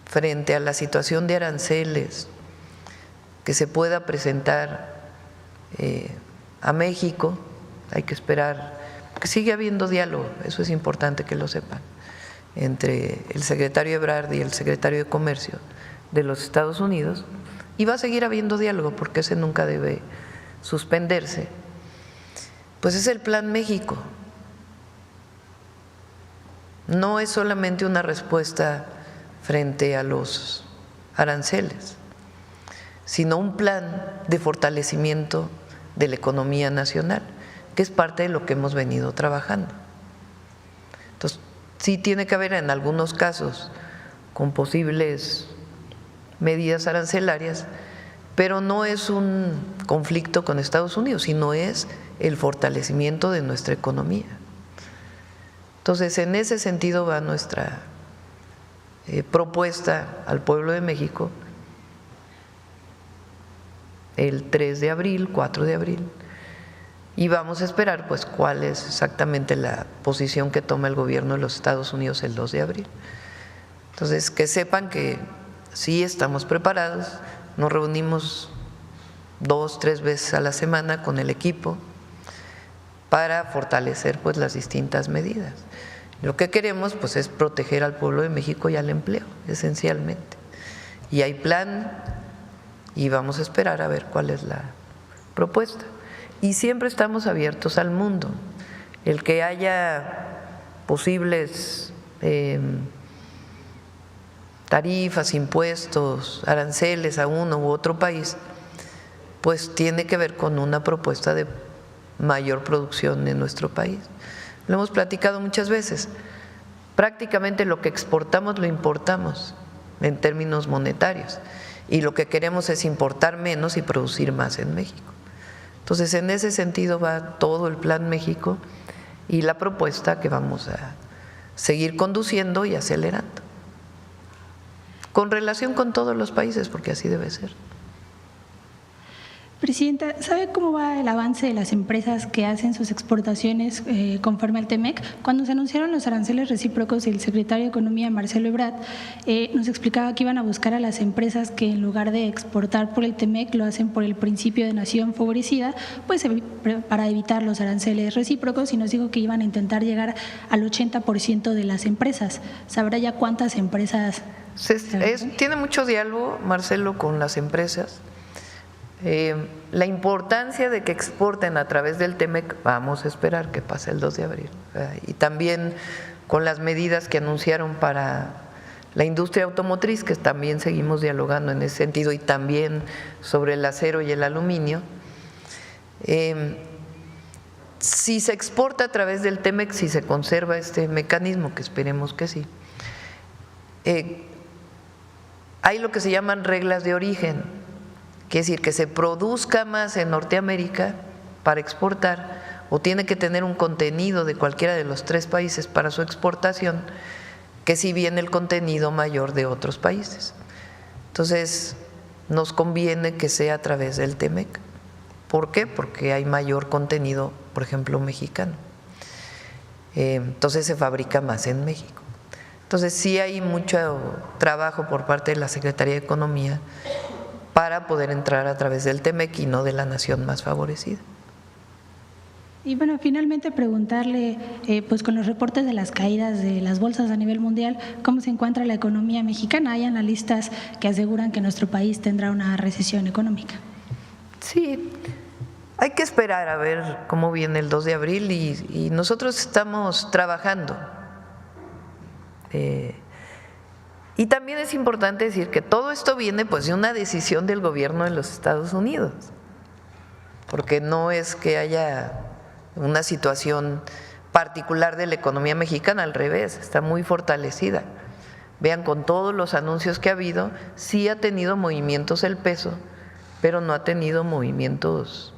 frente a la situación de aranceles que se pueda presentar a México, hay que esperar, que sigue habiendo diálogo, eso es importante que lo sepan, entre el secretario Ebrard y el secretario de Comercio de los Estados Unidos, y va a seguir habiendo diálogo porque ese nunca debe suspenderse, pues es el Plan México. No es solamente una respuesta frente a los aranceles, sino un plan de fortalecimiento de la economía nacional, que es parte de lo que hemos venido trabajando. Entonces, sí tiene que haber en algunos casos con posibles medidas arancelarias, pero no es un conflicto con Estados Unidos, sino es el fortalecimiento de nuestra economía. Entonces, en ese sentido va nuestra propuesta al pueblo de México el 3 de abril, 4 de abril, y vamos a esperar pues cuál es exactamente la posición que toma el gobierno de los Estados Unidos el 2 de abril. Entonces, que sepan que sí estamos preparados, nos reunimos 2, 3 veces a la semana con el equipo para fortalecer pues las distintas medidas. Lo que queremos pues es proteger al pueblo de México y al empleo, esencialmente. Y hay plan y vamos a esperar a ver cuál es la propuesta. Y siempre estamos abiertos al mundo. El que haya posibles tarifas, impuestos, aranceles a uno u otro país, pues tiene que ver con una propuesta de mayor producción en nuestro país. Lo hemos platicado muchas veces. Prácticamente lo que exportamos lo importamos en términos monetarios y lo que queremos es importar menos y producir más en México. Entonces, en ese sentido va todo el Plan México y la propuesta que vamos a seguir conduciendo y acelerando, con relación con todos los países, porque así debe ser. Presidenta, ¿sabe cómo va el avance de las empresas que hacen sus exportaciones conforme al TEMEC? Cuando se anunciaron los aranceles recíprocos, el secretario de Economía, Marcelo Ebrard, nos explicaba que iban a buscar a las empresas que en lugar de exportar por el TEMEC lo hacen por el principio de nación favorecida, pues para evitar los aranceles recíprocos, y nos dijo que iban a intentar llegar al 80% de las empresas. ¿Sabrá ya cuántas empresas? Tiene mucho diálogo, Marcelo, con las empresas. La importancia de que exporten a través del TEMEC, vamos a esperar que pase el 2 de abril. Y también con las medidas que anunciaron para la industria automotriz, que también seguimos dialogando en ese sentido, y también sobre el acero y el aluminio. Si se exporta a través del TEMEC, si se conserva este mecanismo, que esperemos que sí, hay lo que se llaman reglas de origen. Quiere decir que se produzca más en Norteamérica para exportar o tiene que tener un contenido de cualquiera de los 3 países para su exportación, que si viene el contenido mayor de otros países. Entonces, nos conviene que sea a través del TEMEC. ¿Por qué? Porque hay mayor contenido, por ejemplo, mexicano. Entonces se fabrica más en México. Entonces sí hay mucho trabajo por parte de la Secretaría de Economía para poder entrar a través del TEMEC y no de la nación más favorecida. Y bueno, finalmente preguntarle, pues con los reportes de las caídas de las bolsas a nivel mundial, ¿cómo se encuentra la economía mexicana? Hay analistas que aseguran que nuestro país tendrá una recesión económica. Sí, hay que esperar a ver cómo viene el 2 de abril y nosotros estamos trabajando. Y también es importante decir que todo esto viene pues de una decisión del gobierno de los Estados Unidos, porque no es que haya una situación particular de la economía mexicana, al revés, está muy fortalecida. Vean, con todos los anuncios que ha habido, sí ha tenido movimientos el peso, pero no ha tenido movimientos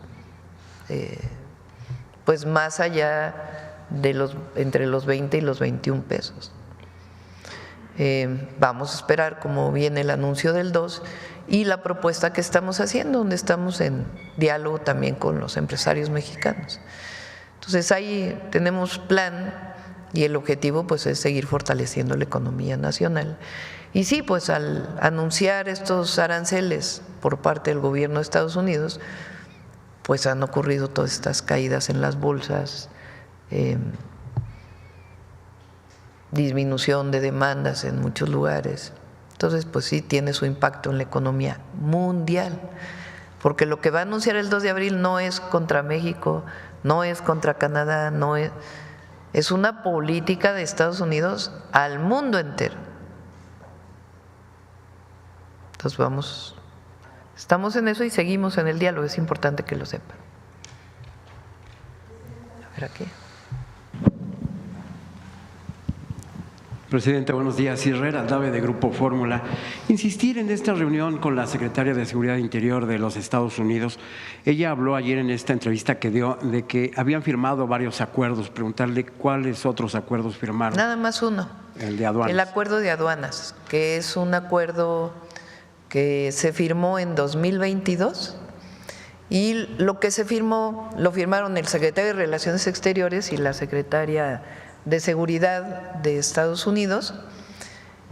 pues más allá de entre los 20 y los 21 pesos. Vamos a esperar cómo viene el anuncio del 2 y la propuesta que estamos haciendo, donde estamos en diálogo también con los empresarios mexicanos. Entonces ahí tenemos plan y el objetivo pues es seguir fortaleciendo la economía nacional. Y sí, pues al anunciar estos aranceles por parte del gobierno de Estados Unidos, pues han ocurrido todas estas caídas en las bolsas, disminución de demandas en muchos lugares. Entonces, pues sí tiene su impacto en la economía mundial, porque lo que va a anunciar el 2 de abril no es contra México, no es contra Canadá, es una política de Estados Unidos al mundo entero. Entonces estamos en eso y seguimos en el diálogo, es importante que lo sepan. A ver aquí. Presidente, buenos días. Herrera Aldave, de Grupo Fórmula. Insistir en esta reunión con la secretaria de Seguridad Interior de los Estados Unidos. Ella habló ayer en esta entrevista que dio de que habían firmado varios acuerdos. Preguntarle cuáles otros acuerdos firmaron. Nada más uno. El de aduanas. El acuerdo de aduanas, que es un acuerdo que se firmó en 2022 y lo que se firmó, lo firmaron el secretario de Relaciones Exteriores y la secretaria de Seguridad de Estados Unidos,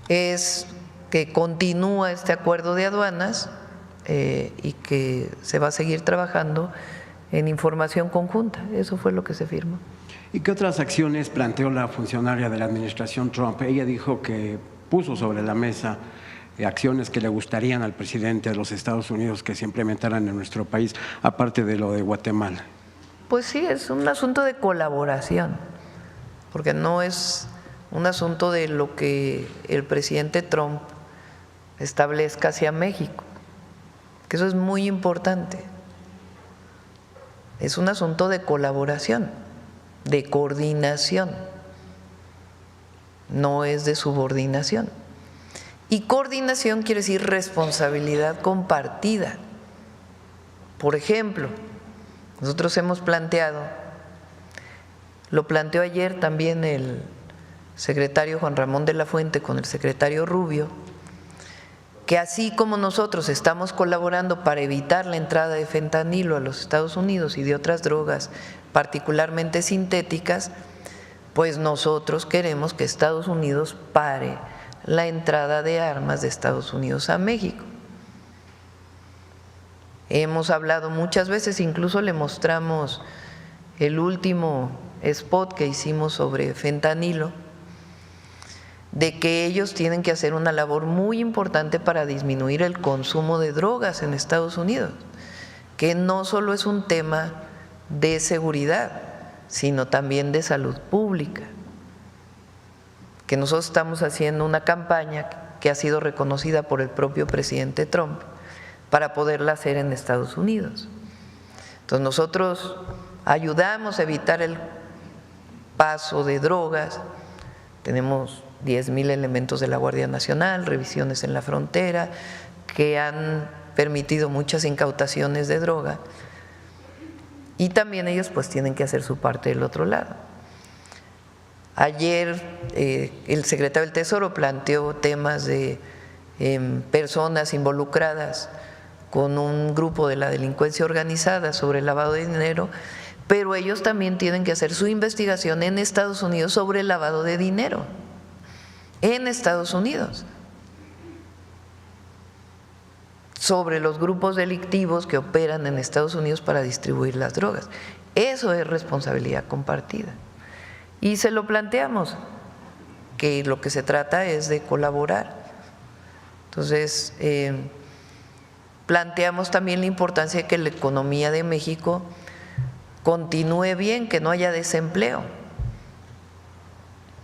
es que continúa este acuerdo de aduanas y que se va a seguir trabajando en información conjunta. Eso fue lo que se firmó. ¿Y qué otras acciones planteó la funcionaria de la administración Trump? Ella dijo que puso sobre la mesa acciones que le gustarían al presidente de los Estados Unidos que se implementaran en nuestro país, aparte de lo de Guatemala. Pues sí, es un asunto de colaboración, porque no es un asunto de lo que el presidente Trump establezca hacia México, que eso es muy importante. Es un asunto de colaboración, de coordinación, no es de subordinación. Y coordinación quiere decir responsabilidad compartida. Por ejemplo, nosotros hemos planteado, lo planteó ayer también el secretario Juan Ramón de la Fuente con el secretario Rubio, que así como nosotros estamos colaborando para evitar la entrada de fentanilo a los Estados Unidos y de otras drogas, particularmente sintéticas, pues nosotros queremos que Estados Unidos pare la entrada de armas de Estados Unidos a México. Hemos hablado muchas veces, incluso le mostramos el último spot que hicimos sobre fentanilo, de que ellos tienen que hacer una labor muy importante para disminuir el consumo de drogas en Estados Unidos, que no solo es un tema de seguridad, sino también de salud pública, que nosotros estamos haciendo una campaña que ha sido reconocida por el propio presidente Trump para poderla hacer en Estados Unidos. Entonces nosotros ayudamos a evitar el paso de drogas, tenemos 10,000 elementos de la Guardia Nacional, revisiones en la frontera, que han permitido muchas incautaciones de droga, y también ellos pues tienen que hacer su parte del otro lado. Ayer el secretario del Tesoro planteó temas de personas involucradas con un grupo de la delincuencia organizada sobre el lavado de dinero, pero ellos también tienen que hacer su investigación en Estados Unidos sobre el lavado de dinero, en Estados Unidos, sobre los grupos delictivos que operan en Estados Unidos para distribuir las drogas. Eso es responsabilidad compartida. Y se lo planteamos, que lo que se trata es de colaborar. Entonces, planteamos también la importancia de que la economía de México continúe bien, que no haya desempleo,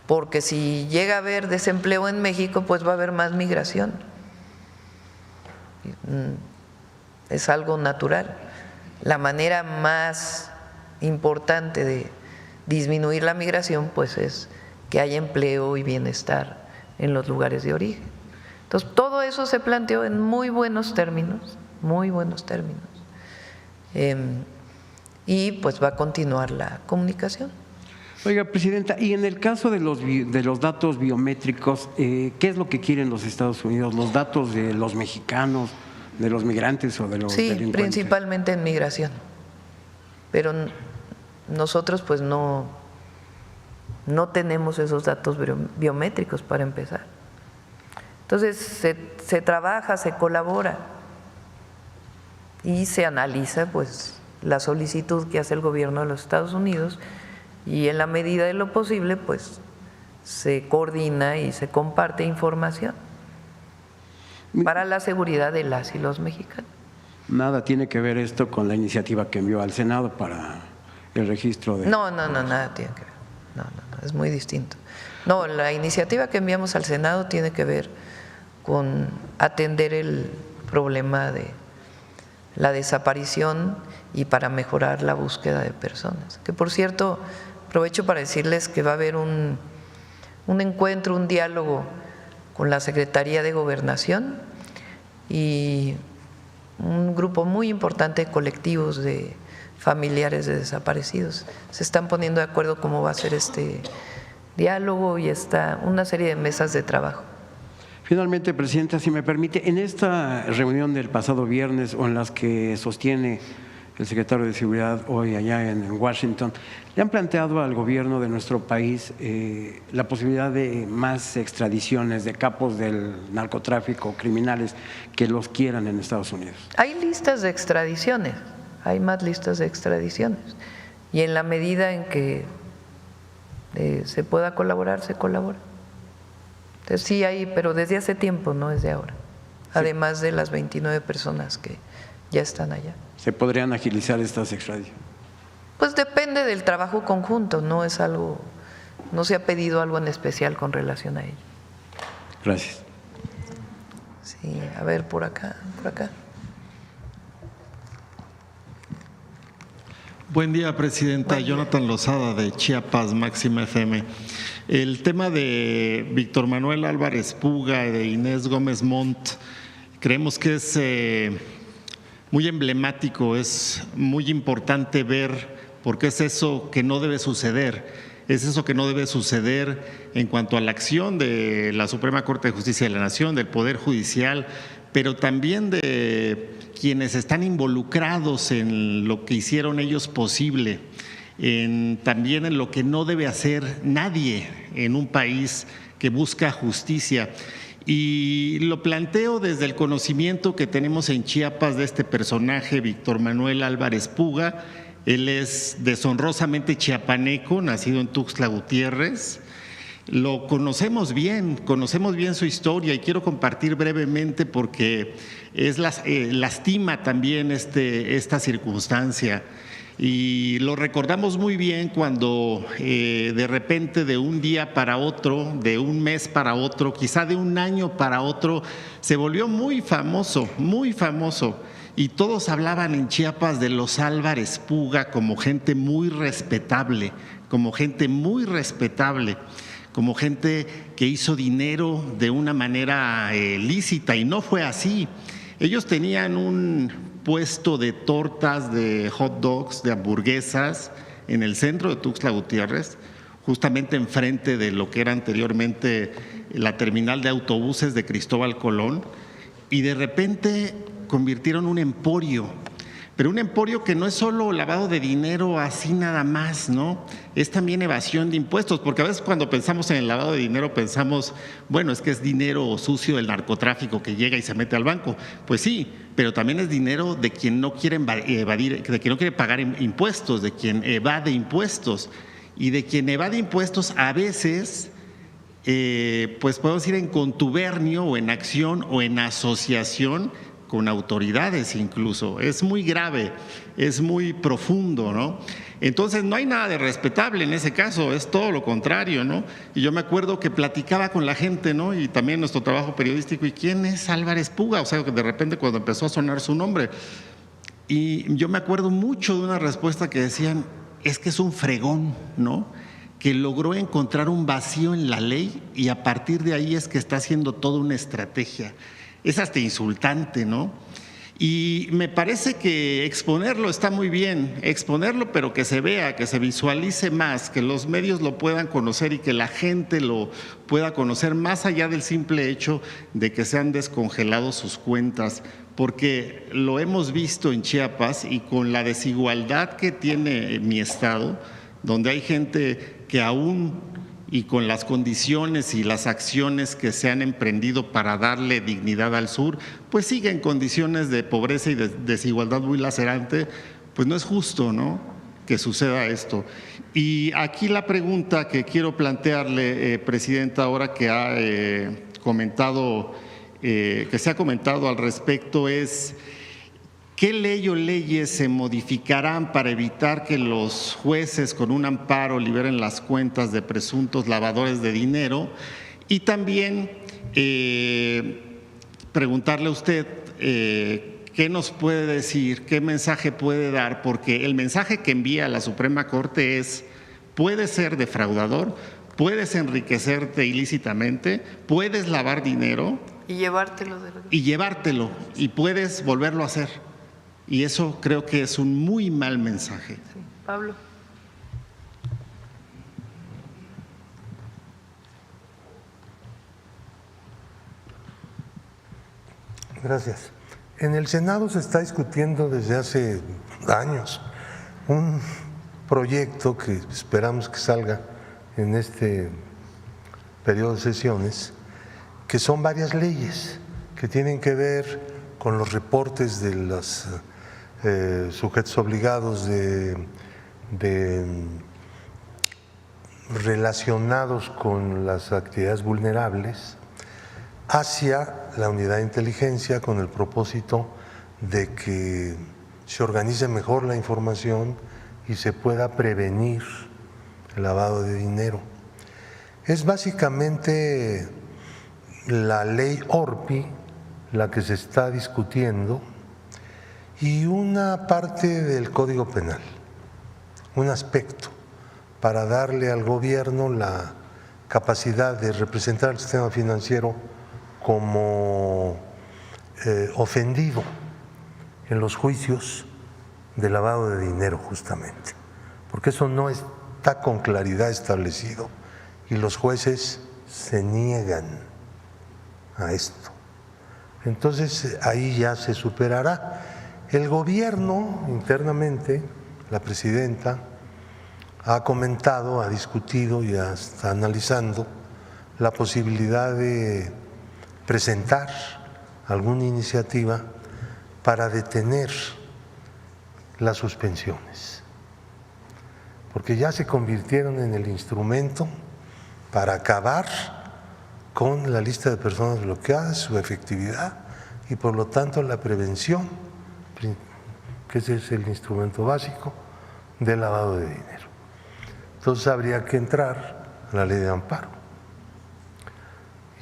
porque si llega a haber desempleo en México, pues va a haber más migración. Es algo natural. La manera más importante de disminuir la migración pues es que haya empleo y bienestar en los lugares de origen. Entonces todo eso se planteó en muy buenos términos, y pues va a continuar la comunicación. Oiga, Presidenta, y en el caso de los datos biométricos, ¿qué es lo que quieren los Estados Unidos? ¿Los datos de los mexicanos, de los migrantes o de los delincuentes? Sí, principalmente en migración, pero nosotros pues no tenemos esos datos biométricos para empezar. Entonces se trabaja, se colabora y se analiza pues la solicitud que hace el gobierno de los Estados Unidos, y en la medida de lo posible pues se coordina y se comparte información para la seguridad de las y los mexicanos. Nada tiene que ver esto con la iniciativa que envió al Senado para el registro de… No, nada tiene que ver. No, es muy distinto. No, la iniciativa que enviamos al Senado tiene que ver con atender el problema de la desaparición y para mejorar la búsqueda de personas. Que por cierto, aprovecho para decirles que va a haber un encuentro, un diálogo con la Secretaría de Gobernación y un grupo muy importante de colectivos de familiares de desaparecidos. Se están poniendo de acuerdo cómo va a ser este diálogo y está una serie de mesas de trabajo. Finalmente, Presidenta, si me permite, en esta reunión del pasado viernes o en las que sostiene el secretario de Seguridad hoy allá en Washington, ¿le han planteado al gobierno de nuestro país la posibilidad de más extradiciones de capos del narcotráfico, criminales que los quieran en Estados Unidos? Hay listas de extradiciones, hay más listas de extradiciones. Y en la medida en que se pueda colaborar, se colabora. Entonces sí hay, pero desde hace tiempo, no es de ahora. Además de las 29 personas que ya están allá. ¿Se podrían agilizar estas extradiciones? Pues depende del trabajo conjunto, no es algo, no se ha pedido algo en especial con relación a ello. Gracias. Sí, a ver, por acá, por acá. Buen día, Presidenta. Buen día. Jonathan Lozada, de Chiapas Máxima FM. El tema de Víctor Manuel Álvarez Puga y de Inés Gómez Montt, creemos que es muy emblemático, es muy importante ver por qué es eso que no debe suceder. Es eso que no debe suceder en cuanto a la acción de la Suprema Corte de Justicia de la Nación, del Poder Judicial, pero también de quienes están involucrados en lo que hicieron ellos posible, también en lo que no debe hacer nadie en un país que busca justicia. Y lo planteo desde el conocimiento que tenemos en Chiapas de este personaje, Víctor Manuel Álvarez Puga. Él es deshonrosamente chiapaneco, nacido en Tuxtla Gutiérrez. Lo conocemos bien su historia, y quiero compartir brevemente porque lastima también esta circunstancia. Y lo recordamos muy bien cuando de repente, de un día para otro, de un mes para otro, quizá de un año para otro, se volvió muy famoso, muy famoso. Y todos hablaban en Chiapas de los Álvarez Puga como gente muy respetable, como gente que hizo dinero de una manera lícita, y no fue así. Ellos tenían un puesto de tortas, de hot dogs, de hamburguesas en el centro de Tuxtla Gutiérrez, justamente enfrente de lo que era anteriormente la terminal de autobuses de Cristóbal Colón, y de repente convirtieron un emporio, pero un emporio que no es solo lavado de dinero así nada más, ¿no? Es también evasión de impuestos, porque a veces cuando pensamos en el lavado de dinero pensamos, bueno, es que es dinero sucio del narcotráfico que llega y se mete al banco. Pues sí, pero también es dinero de quien no quiere evadir, de quien no quiere pagar impuestos, de quien evade impuestos. Y de quien evade impuestos a veces, pues podemos ir en contubernio o en acción o en asociación con autoridades incluso. Es muy grave, es muy profundo, ¿no? Entonces no hay nada de respetable en ese caso, es todo lo contrario, ¿no? Y yo me acuerdo que platicaba con la gente, ¿no? Y también nuestro trabajo periodístico, ¿y quién es Álvarez Puga? O sea, que de repente cuando empezó a sonar su nombre, y yo me acuerdo mucho de una respuesta que decían, es que es un fregón, ¿no? Que logró encontrar un vacío en la ley y a partir de ahí es que está haciendo toda una estrategia. Es hasta insultante, ¿no? Y me parece que exponerlo está muy bien, exponerlo, pero que se vea, que se visualice más, que los medios lo puedan conocer y que la gente lo pueda conocer más allá del simple hecho de que se han descongelado sus cuentas, porque lo hemos visto en Chiapas y con la desigualdad que tiene mi estado, donde hay gente que aún y con las condiciones y las acciones que se han emprendido para darle dignidad al sur, pues sigue en condiciones de pobreza y de desigualdad muy lacerante, pues no es justo, ¿no?, que suceda esto. Y aquí la pregunta que quiero plantearle, Presidenta, ahora que se ha comentado al respecto es, ¿qué ley o leyes se modificarán para evitar que los jueces con un amparo liberen las cuentas de presuntos lavadores de dinero? Y también preguntarle a usted qué nos puede decir, qué mensaje puede dar, porque el mensaje que envía a la Suprema Corte es, puedes ser defraudador, puedes enriquecerte ilícitamente, puedes lavar dinero y llevártelo, y puedes volverlo a hacer. Y eso creo que es un muy mal mensaje. Sí. Pablo. Gracias. En el Senado se está discutiendo desde hace años un proyecto que esperamos que salga en este periodo de sesiones, que son varias leyes que tienen que ver con los reportes de las sujetos obligados relacionados con las actividades vulnerables hacia la unidad de inteligencia con el propósito de que se organice mejor la información y se pueda prevenir el lavado de dinero. Es básicamente la ley ORPI la que se está discutiendo y una parte del Código Penal, un aspecto para darle al gobierno la capacidad de representar el sistema financiero como ofendido en los juicios de lavado de dinero, justamente, porque eso no está con claridad establecido y los jueces se niegan a esto. Entonces ahí ya se superará. El gobierno internamente, la presidenta, ha comentado, ha discutido y está analizando la posibilidad de presentar alguna iniciativa para detener las suspensiones, porque ya se convirtieron en el instrumento para acabar con la lista de personas bloqueadas, su efectividad y por lo tanto la prevención, que ese es el instrumento básico del lavado de dinero. Entonces habría que entrar a la ley de amparo.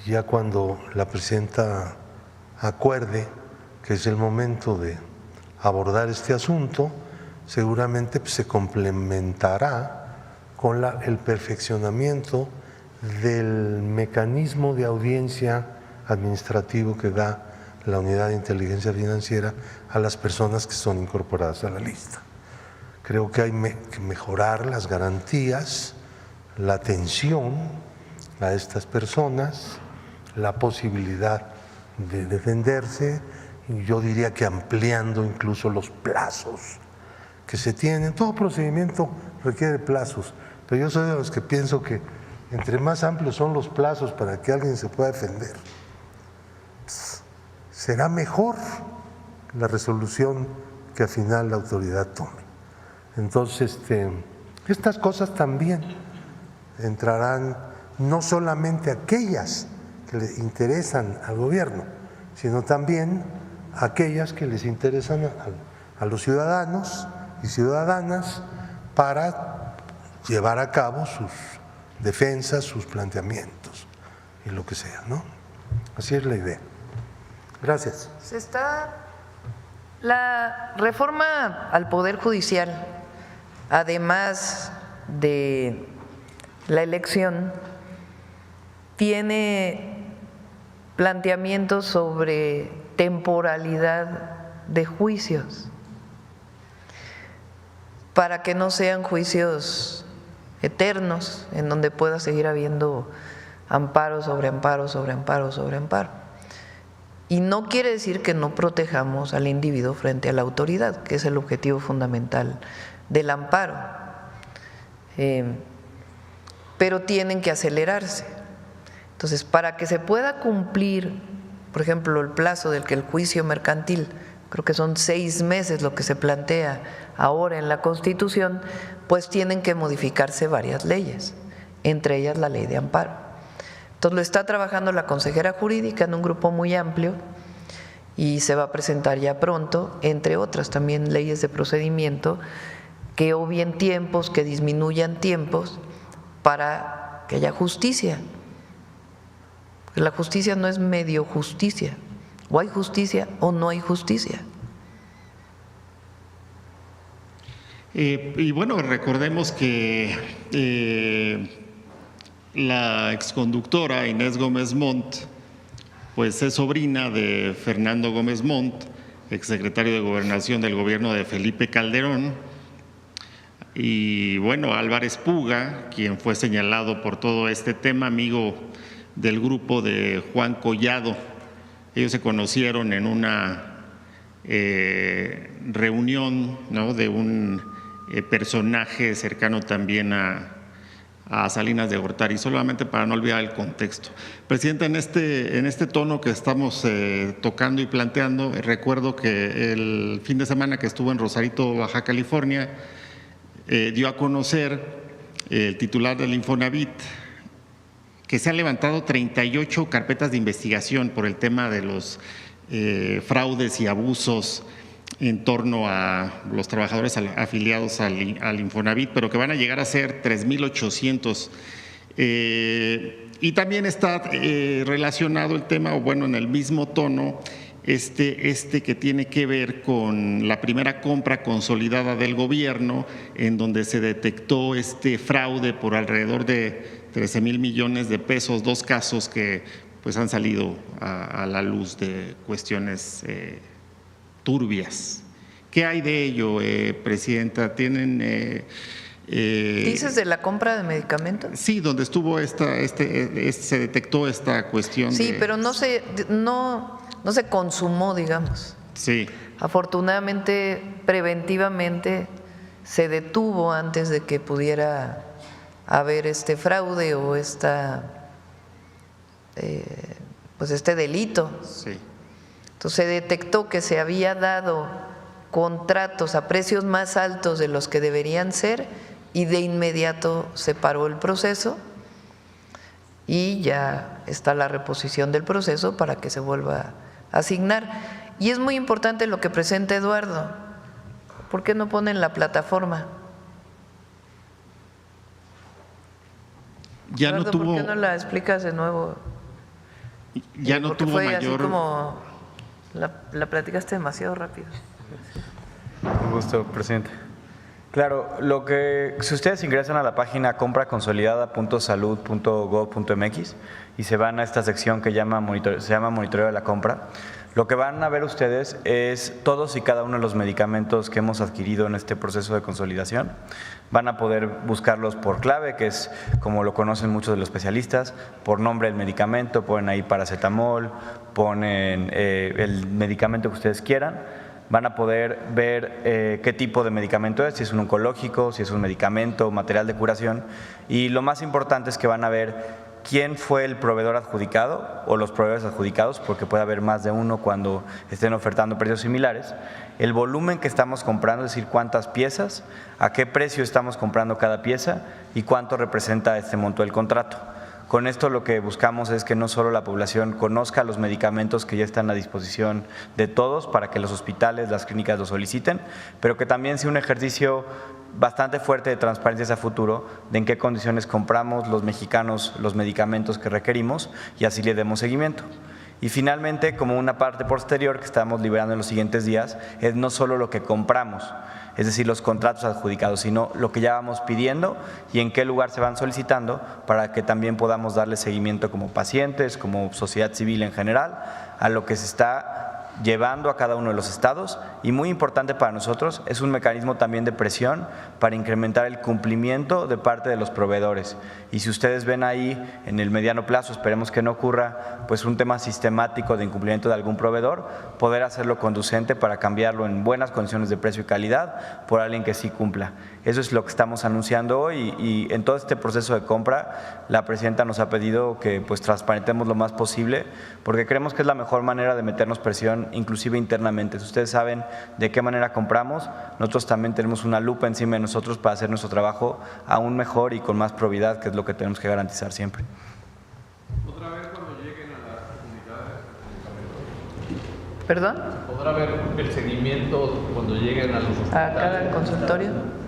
Ya cuando la presidenta acuerde que es el momento de abordar este asunto, seguramente se complementará con el perfeccionamiento del mecanismo de audiencia administrativo que da la Unidad de Inteligencia Financiera a las personas que son incorporadas a la lista. Creo que hay que mejorar las garantías, la atención a estas personas, la posibilidad de defenderse, y yo diría que ampliando incluso los plazos que se tienen. Todo procedimiento requiere plazos, pero yo soy de los que pienso que entre más amplios son los plazos para que alguien se pueda defender, será mejor la resolución que al final la autoridad tome. Entonces, estas cosas también entrarán, no solamente aquellas que le interesan al gobierno, sino también aquellas que les interesan a los ciudadanos y ciudadanas para llevar a cabo sus defensas, sus planteamientos y lo que sea, ¿no? Así es la idea. Gracias. La reforma al Poder Judicial, además de la elección, tiene planteamientos sobre temporalidad de juicios, para que no sean juicios eternos, en donde pueda seguir habiendo amparo sobre amparo, sobre amparo, sobre amparo. Y no quiere decir que no protejamos al individuo frente a la autoridad, que es el objetivo fundamental del amparo, pero tienen que acelerarse. Entonces, para que se pueda cumplir, por ejemplo, el plazo del que el juicio mercantil, creo que son 6 meses lo que se plantea ahora en la Constitución, pues tienen que modificarse varias leyes, entre ellas la ley de amparo. Entonces lo está trabajando la consejera jurídica en un grupo muy amplio y se va a presentar ya pronto, entre otras también leyes de procedimiento que obvien tiempos, que disminuyan tiempos para que haya justicia. Porque la justicia no es medio justicia, o hay justicia o no hay justicia. Y bueno, recordemos que la exconductora Inés Gómez Montt, pues es sobrina de Fernando Gómez Montt, exsecretario de Gobernación del gobierno de Felipe Calderón, y bueno, Álvarez Puga, quien fue señalado por todo este tema, amigo del grupo de Juan Collado. Ellos se conocieron en una reunión, ¿no?, de un personaje cercano también a a Salinas de Gortari, solamente para no olvidar el contexto. Presidenta, en este tono que estamos tocando y planteando, recuerdo que el fin de semana que estuvo en Rosarito, Baja California, dio a conocer el titular del Infonavit que se han levantado 38 carpetas de investigación por el tema de los fraudes y abusos en torno a los trabajadores afiliados al Infonavit, pero que van a llegar a ser 3,800. Y también está relacionado el tema, o bueno, en el mismo tono, este que tiene que ver con la primera compra consolidada del gobierno, en donde se detectó este fraude por alrededor de 13,000 millones de pesos, 2 casos que pues han salido a la luz de cuestiones turbias. ¿Qué hay de ello, Presidenta? ¿Tienen… ¿Dices de la compra de medicamentos? Sí, donde estuvo se detectó esta cuestión. Sí, pero no se consumó, digamos. Sí. Afortunadamente, preventivamente, se detuvo antes de que pudiera haber este fraude o pues este delito. Sí. Entonces se detectó que se había dado contratos a precios más altos de los que deberían ser y de inmediato se paró el proceso y ya está la reposición del proceso para que se vuelva a asignar. Y es muy importante lo que presenta Eduardo. ¿Por qué no ponen la plataforma? Ya Eduardo, no tuvo… ¿por qué no la explicas de nuevo? Ya no tuvo fue mayor… así como la platicaste demasiado rápido. Un gusto, presidente. Claro, si ustedes ingresan a la página compraconsolidada.salud.gov.mx y se van a esta sección que se llama Monitoreo de la Compra, lo que van a ver ustedes es todos y cada uno de los medicamentos que hemos adquirido en este proceso de consolidación. Van a poder buscarlos por clave, que es como lo conocen muchos de los especialistas, por nombre del medicamento, ponen ahí paracetamol, ponen el medicamento que ustedes quieran. Van a poder ver qué tipo de medicamento es, si es un oncológico, si es un medicamento, material de curación. Y lo más importante es que van a ver quién fue el proveedor adjudicado o los proveedores adjudicados, porque puede haber más de uno cuando estén ofertando precios similares, el volumen que estamos comprando, es decir, cuántas piezas, a qué precio estamos comprando cada pieza y cuánto representa este monto del contrato. Con esto lo que buscamos es que no solo la población conozca los medicamentos que ya están a disposición de todos para que los hospitales, las clínicas los soliciten, pero que también sea un ejercicio bastante fuerte de transparencia a futuro de en qué condiciones compramos los mexicanos los medicamentos que requerimos y así le demos seguimiento. Y finalmente, como una parte posterior que estamos liberando en los siguientes días, es no solo lo que compramos, es decir, los contratos adjudicados, sino lo que ya vamos pidiendo y en qué lugar se van solicitando para que también podamos darle seguimiento como pacientes, como sociedad civil en general, a lo que se está llevando a cada uno de los estados. Y muy importante para nosotros, es un mecanismo también de presión para incrementar el cumplimiento de parte de los proveedores. Y si ustedes ven ahí en el mediano plazo, esperemos que no ocurra pues un tema sistemático de incumplimiento de algún proveedor, poder hacerlo conducente para cambiarlo en buenas condiciones de precio y calidad por alguien que sí cumpla. Eso es lo que estamos anunciando hoy y en todo este proceso de compra la presidenta nos ha pedido que pues transparentemos lo más posible porque creemos que es la mejor manera de meternos presión inclusive internamente. Si ustedes saben de qué manera compramos, nosotros también tenemos una lupa encima de nosotros para hacer nuestro trabajo aún mejor y con más probidad, que es lo que tenemos que garantizar siempre. ¿Podrá ver cuando lleguen a las comunidades? ¿Perdón? ¿Podrá ver el seguimiento cuando lleguen a los hospitales? ¿A cada consultorio?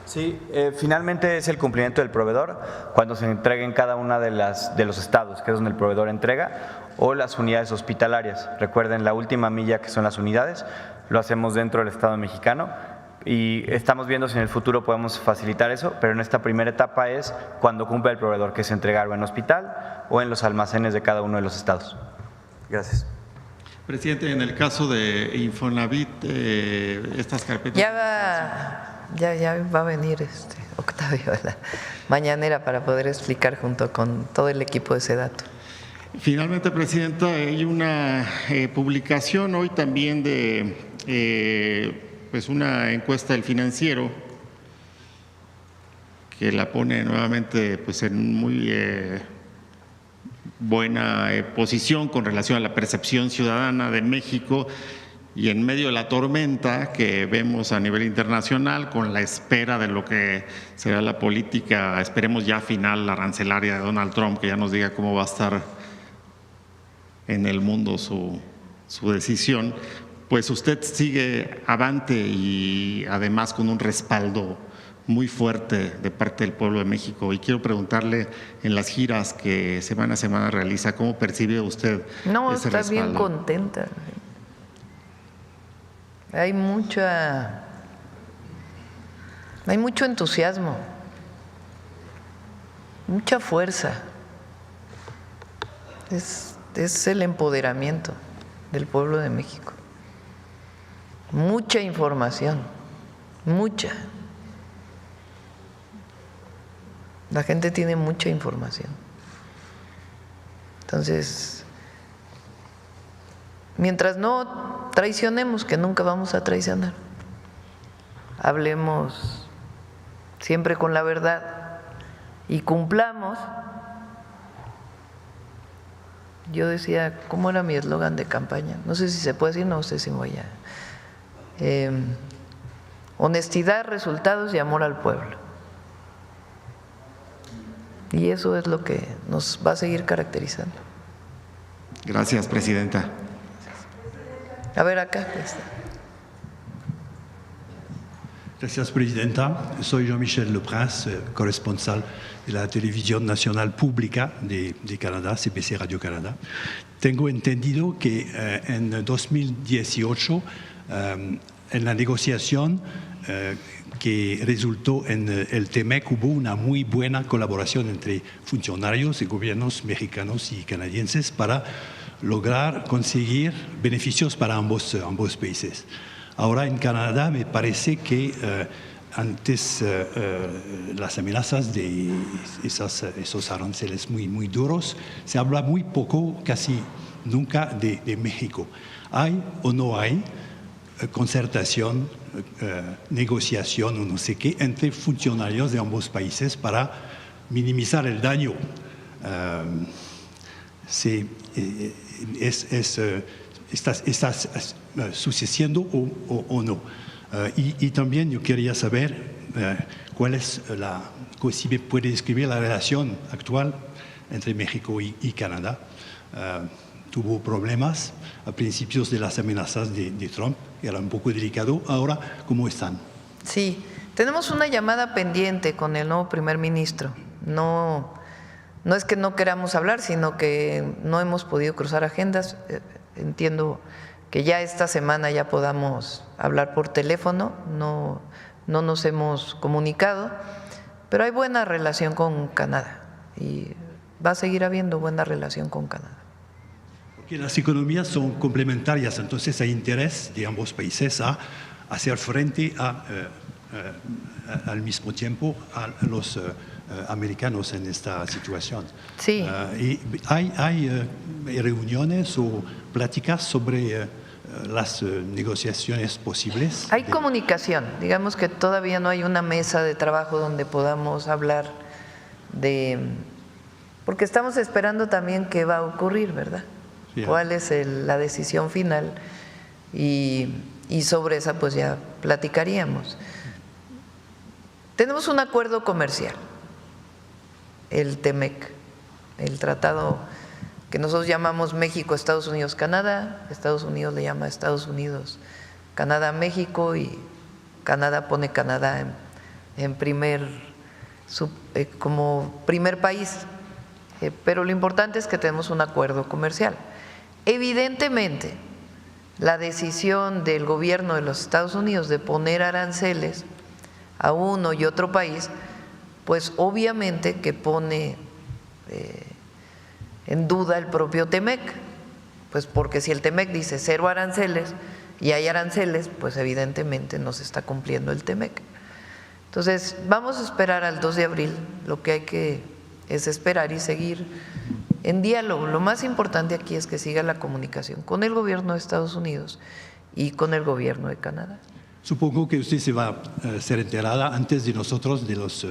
Sí, finalmente es el cumplimiento del proveedor cuando se entreguen cada una de los estados, que es donde el proveedor entrega, o las unidades hospitalarias. Recuerden, la última milla, que son las unidades, lo hacemos dentro del Estado mexicano y estamos viendo si en el futuro podemos facilitar eso, pero en esta primera etapa es cuando cumple el proveedor, que es entregarlo en hospital o en los almacenes de cada uno de los estados. Gracias. Presidente, en el caso de Infonavit, estas carpetas… Ya va a venir Octavio a la mañanera para poder explicar junto con todo el equipo de SEDATU. Finalmente, Presidenta, hay una publicación hoy también de pues una encuesta del Financiero que la pone nuevamente pues, en muy buena posición con relación a la percepción ciudadana de México, y en medio de la tormenta que vemos a nivel internacional, con la espera de lo que será la política, esperemos ya final, arancelaria de Donald Trump, que ya nos diga cómo va a estar en el mundo su decisión, pues usted sigue avante y además con un respaldo muy fuerte de parte del pueblo de México. Y quiero preguntarle, en las giras que semana a semana realiza, ¿cómo percibe usted ese está respaldo? bien contenta. Hay mucho entusiasmo, mucha fuerza. Es el empoderamiento del pueblo de México. Mucha información, mucha. La gente tiene mucha información. Entonces, mientras no traicionemos, que nunca vamos a traicionar, hablemos siempre con la verdad y cumplamos. Yo decía, ¿cómo era mi eslogan de campaña? No sé si se puede decir, no sé si voy a… honestidad, resultados y amor al pueblo. Y eso es lo que nos va a seguir caracterizando. Gracias, presidenta. A ver acá. Gracias, presidenta. Soy Jean-Michel Leprince, corresponsal de la Televisión Nacional Pública de Canadá, CBC Radio-Canada. Tengo entendido que en 2018, en la negociación que resultó en el TEMEC, hubo una muy buena colaboración entre funcionarios y gobiernos mexicanos y canadienses para lograr conseguir beneficios para ambos países. Ahora en Canadá me parece que antes las amenazas de esos aranceles muy duros, se habla muy poco, casi nunca de México. ¿Hay o no hay concertación, negociación o no sé qué entre funcionarios de ambos países para minimizar el daño? ¿Está sucediendo o no? Y también yo quería saber cuál es si me puede describir la relación actual entre México y Canadá. Tuvo problemas a principios de las amenazas de Trump, era un poco delicado. Ahora, ¿cómo están? Sí, tenemos una llamada pendiente con el nuevo primer ministro. No es que no queramos hablar, sino que no hemos podido cruzar agendas. Entiendo que ya esta semana ya podamos hablar por teléfono, no nos hemos comunicado, pero hay buena relación con Canadá y va a seguir habiendo buena relación con Canadá. Porque las economías son complementarias, entonces hay interés de ambos países a hacer frente al mismo tiempo a los americanos en esta situación. Sí. Y hay reuniones o pláticas sobre las negociaciones posibles. Hay comunicación, digamos que todavía no hay una mesa de trabajo donde podamos hablar porque estamos esperando también qué va a ocurrir, ¿verdad? Sí. ¿Cuál es la decisión final? Y sobre esa pues ya platicaríamos. Tenemos un acuerdo comercial, el TEMEC, el tratado que nosotros llamamos México, Estados Unidos, Canadá. Estados Unidos le llama Estados Unidos, Canadá, México, y Canadá pone Canadá como primer país. Pero lo importante es que tenemos un acuerdo comercial. Evidentemente, la decisión del gobierno de los Estados Unidos de poner aranceles a uno y otro país, pues obviamente que pone en duda el propio TEMEC, pues porque si el TEMEC dice 0 aranceles y hay aranceles, pues evidentemente no se está cumpliendo el TEMEC. Entonces vamos a esperar al 2 de abril, lo que hay que es esperar y seguir en diálogo. Lo más importante aquí es que siga la comunicación con el gobierno de Estados Unidos y con el gobierno de Canadá. Supongo que usted se va a ser enterada antes de nosotros de los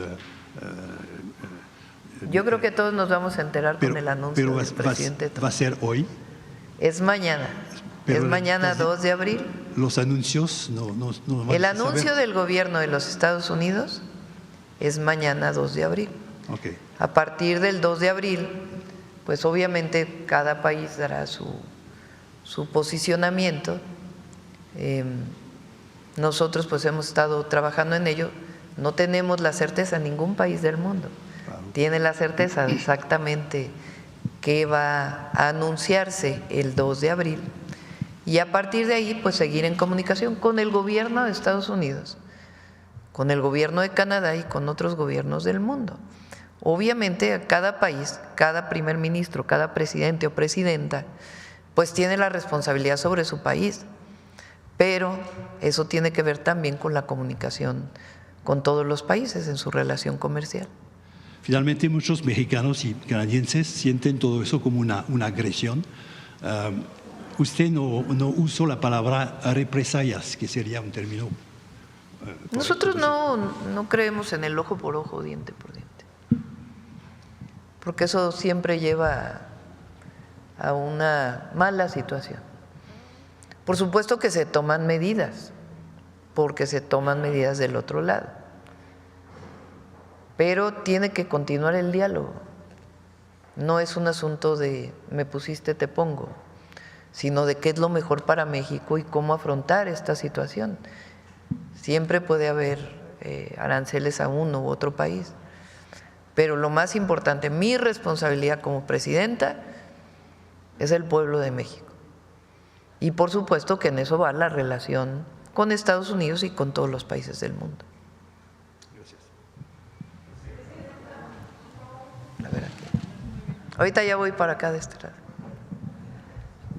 Yo creo que todos nos vamos a enterar con el anuncio del presidente. ¿Va a ser hoy? Es mañana. Es mañana 2 de abril. Los anuncios no El anuncio del gobierno de los Estados Unidos es mañana 2 de abril. Okay. A partir del 2 de abril, pues obviamente cada país dará su posicionamiento. Nosotros pues hemos estado trabajando en ello. No tenemos la certeza, ningún país del mundo tiene la certeza de exactamente qué va a anunciarse el 2 de abril. Y a partir de ahí, pues seguir en comunicación con el gobierno de Estados Unidos, con el gobierno de Canadá y con otros gobiernos del mundo. Obviamente, cada país, cada primer ministro, cada presidente o presidenta, pues tiene la responsabilidad sobre su país, pero eso tiene que ver también con la comunicación con todos los países en su relación comercial. Finalmente, muchos mexicanos y canadienses sienten todo eso como una agresión. Usted no usó la palabra represalias, que sería un término. Nosotros no creemos en el ojo por ojo, diente por diente, porque eso siempre lleva a una mala situación. Por supuesto que se toman medidas, porque se toman medidas del otro lado, pero tiene que continuar el diálogo. No es un asunto de me pusiste, te pongo, sino de qué es lo mejor para México y cómo afrontar esta situación. Siempre puede haber aranceles a uno u otro país, pero lo más importante, mi responsabilidad como presidenta, es el pueblo de México. Y por supuesto que en eso va la relación con Estados Unidos y con todos los países del mundo. Gracias. A ver aquí. Ahorita ya voy para acá de este lado.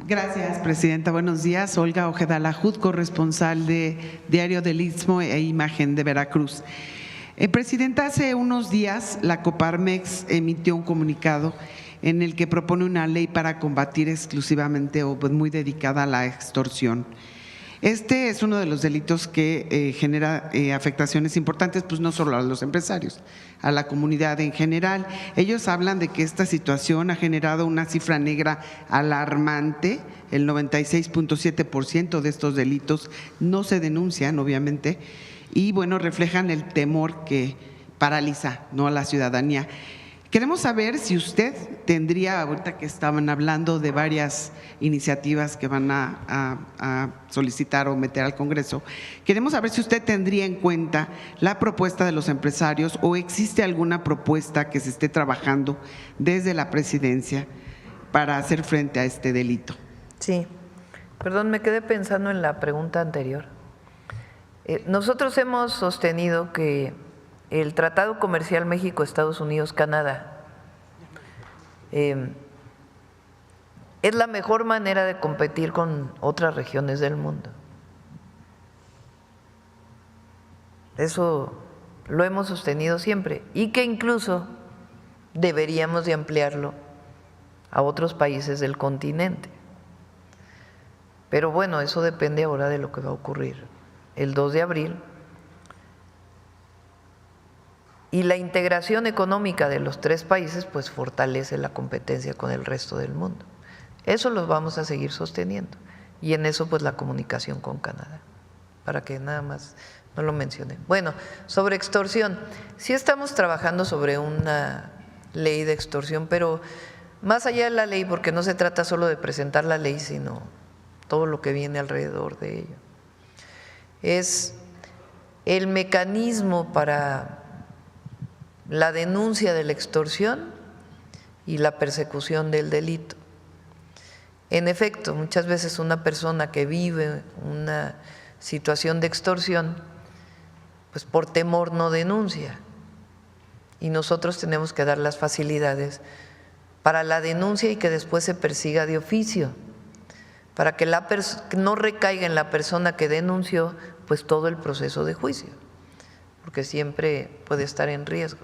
Gracias, presidenta. Buenos días. Olga Ojeda Lajud, corresponsal de Diario del Istmo e Imagen de Veracruz. Presidenta, hace unos días la Coparmex emitió un comunicado en el que propone una ley para combatir exclusivamente o pues muy dedicada a la extorsión. Este es uno de los delitos que genera afectaciones importantes, pues no solo a los empresarios, a la comunidad en general. Ellos hablan de que esta situación ha generado una cifra negra alarmante. El 96.7% de estos delitos no se denuncian, obviamente, y bueno, reflejan el temor que paraliza, ¿no?, a la ciudadanía. Queremos saber si usted tendría, ahorita que estaban hablando de varias iniciativas que van a solicitar o meter al Congreso, queremos saber si usted tendría en cuenta la propuesta de los empresarios o existe alguna propuesta que se esté trabajando desde la presidencia para hacer frente a este delito. Sí, perdón, me quedé pensando en la pregunta anterior. Nosotros hemos sostenido que el Tratado Comercial México-Estados Unidos-Canadá es la mejor manera de competir con otras regiones del mundo. Eso lo hemos sostenido siempre y que incluso deberíamos de ampliarlo a otros países del continente. Pero bueno, eso depende ahora de lo que va a ocurrir el 2 de abril. Y la integración económica de los tres países pues fortalece la competencia con el resto del mundo. Eso lo vamos a seguir sosteniendo. Y en eso pues la comunicación con Canadá, para que nada más no lo mencioné. Bueno, sobre extorsión, sí estamos trabajando sobre una ley de extorsión, pero más allá de la ley, porque no se trata solo de presentar la ley, sino todo lo que viene alrededor de ello. Es el mecanismo para la denuncia de la extorsión y la persecución del delito. En efecto, muchas veces una persona que vive una situación de extorsión, pues por temor no denuncia. Y nosotros tenemos que dar las facilidades para la denuncia y que después se persiga de oficio, para que no recaiga en la persona que denunció pues todo el proceso de juicio, porque siempre puede estar en riesgo,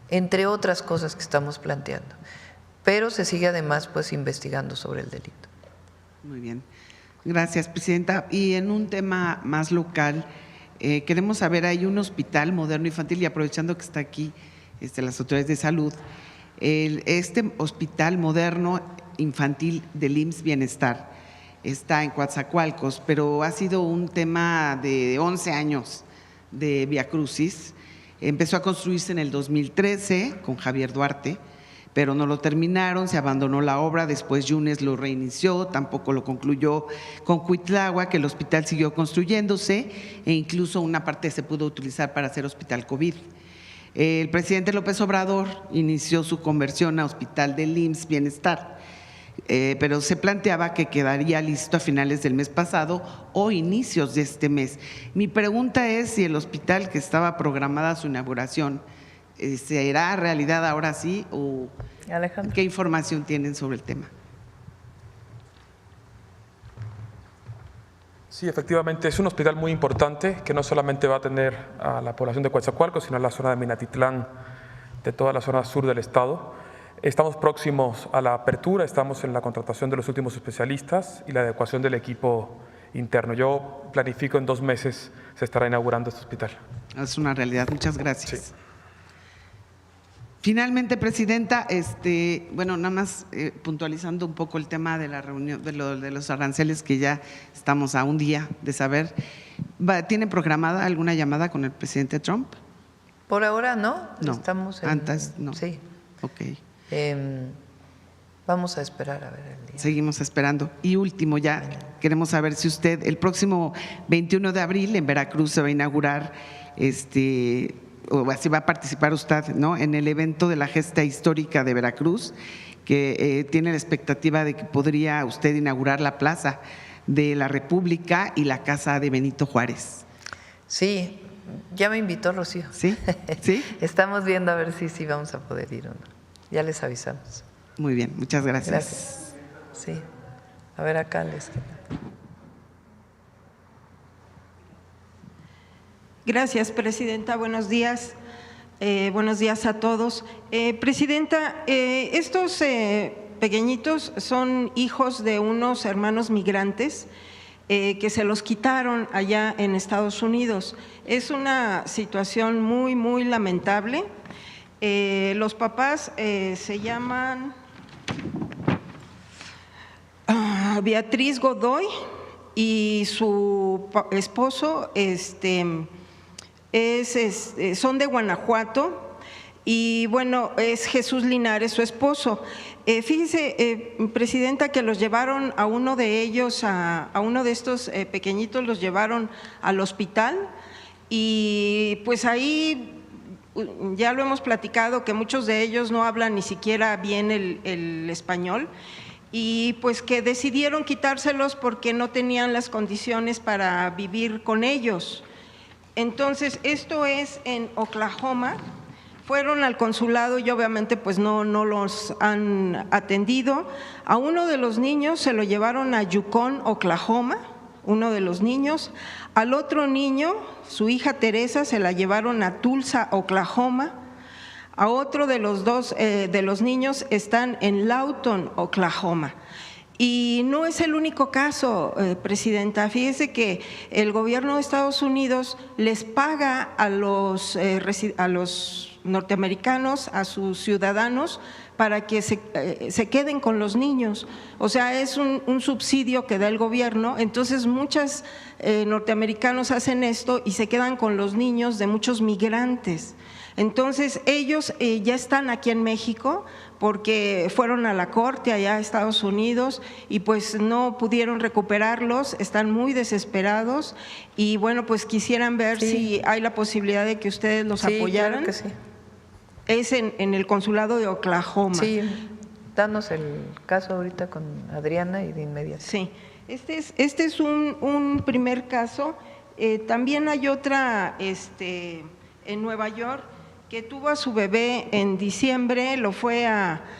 entre otras cosas que estamos planteando. Pero se sigue además pues investigando sobre el delito. Muy bien, gracias, presidenta. Y en un tema más local, queremos saber, hay un hospital moderno infantil, y aprovechando que está aquí las autoridades de salud, este hospital moderno infantil del IMSS Bienestar está en Coatzacoalcos, pero ha sido un tema de 11 años de viacrucis. Empezó a construirse en el 2013 con Javier Duarte, pero no lo terminaron, se abandonó la obra, después Yunes lo reinició, tampoco lo concluyó con Cuitláhuac, que el hospital siguió construyéndose e incluso una parte se pudo utilizar para hacer hospital COVID. El presidente López Obrador inició su conversión a hospital del IMSS Bienestar, pero se planteaba que quedaría listo a finales del mes pasado o inicios de este mes. Mi pregunta es si el hospital que estaba programada su inauguración ¿será realidad ahora sí o Alejandro, qué información tienen sobre el tema? Sí, efectivamente, es un hospital muy importante que no solamente va a atender a la población de Coatzacoalcos, sino a la zona de Minatitlán, de toda la zona sur del estado. Estamos próximos a la apertura, estamos en la contratación de los últimos especialistas y la adecuación del equipo interno. Yo planifico en 2 meses se estará inaugurando este hospital. Es una realidad, muchas gracias. Sí. Finalmente, presidenta, bueno, nada más puntualizando un poco el tema de la reunión de los aranceles, que ya estamos a un día de saber. ¿Tiene programada alguna llamada con el presidente Trump? por ahora no. Estamos antes no. Sí. Ok. Vamos a esperar a ver el día. Seguimos esperando. Y último, ya queremos saber si usted, el próximo 21 de abril en Veracruz se va a inaugurar, o así va a participar usted, ¿no?, en el evento de la gesta histórica de Veracruz, que tiene la expectativa de que podría usted inaugurar la Plaza de la República y la Casa de Benito Juárez. Sí, ya me invitó Rocío. ¿Sí? ¿Sí? Estamos viendo a ver si sí vamos a poder ir o no. Ya les avisamos. Muy bien, muchas gracias. Gracias. Sí. A ver acá les. Gracias, presidenta. Buenos días. Buenos días a todos. Presidenta, estos pequeñitos son hijos de unos hermanos migrantes que se los quitaron allá en Estados Unidos. Es una situación muy, muy lamentable. Los papás se llaman Beatriz Godoy y su esposo son de Guanajuato y bueno, es Jesús Linares, su esposo. Fíjese, presidenta, que los llevaron a uno de ellos, a uno de estos pequeñitos, los llevaron al hospital y pues ahí ya lo hemos platicado que muchos de ellos no hablan ni siquiera bien el español y pues que decidieron quitárselos porque no tenían las condiciones para vivir con ellos. Entonces, esto es en Oklahoma. Fueron al consulado y obviamente pues no los han atendido. A uno de los niños se lo llevaron a Yukon, Oklahoma, uno de los niños. Al otro niño, su hija Teresa, se la llevaron a Tulsa, Oklahoma. A otro de los dos de los niños están en Lawton, Oklahoma. Y no es el único caso, presidenta. Fíjese que el gobierno de Estados Unidos les paga a los norteamericanos, a sus ciudadanos, para que se queden con los niños. O sea, es un subsidio que da el gobierno. Entonces, muchos norteamericanos hacen esto y se quedan con los niños de muchos migrantes. Entonces, ellos ya están aquí en México porque fueron a la corte allá a Estados Unidos y pues no pudieron recuperarlos, están muy desesperados y bueno, pues quisieran ver si hay la posibilidad de que ustedes los apoyaran. Claro que sí. Es en el consulado de Oklahoma. Sí, danos el caso ahorita con Adriana y de inmediato. Sí, este es un primer caso. También hay otra en Nueva York que tuvo a su bebé en diciembre,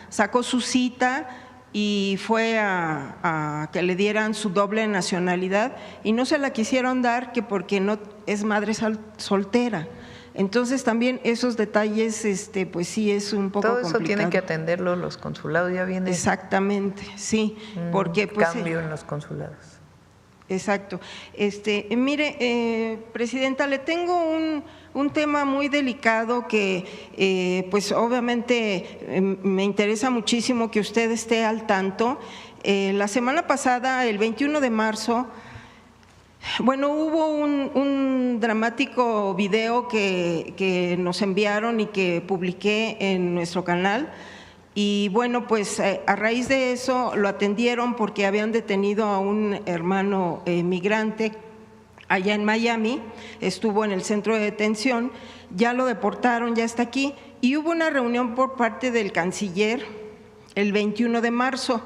sacó su cita y fue a que le dieran su doble nacionalidad y no se la quisieron dar que porque no es madre soltera. Entonces también esos detalles, pues sí es un poco complicado. Todo eso tienen que atenderlo los consulados, ya viene. Exactamente, sí, porque pues cambio en los consulados. Exacto. Mire, Presidenta, le tengo un tema muy delicado que pues obviamente me interesa muchísimo que usted esté al tanto. La semana pasada, el 21 de marzo, bueno, hubo un dramático video que nos enviaron y que publiqué en nuestro canal. Y bueno, pues a raíz de eso lo atendieron porque habían detenido a un hermano migrante allá en Miami, estuvo en el centro de detención, ya lo deportaron, ya está aquí, y hubo una reunión por parte del canciller el 21 de marzo,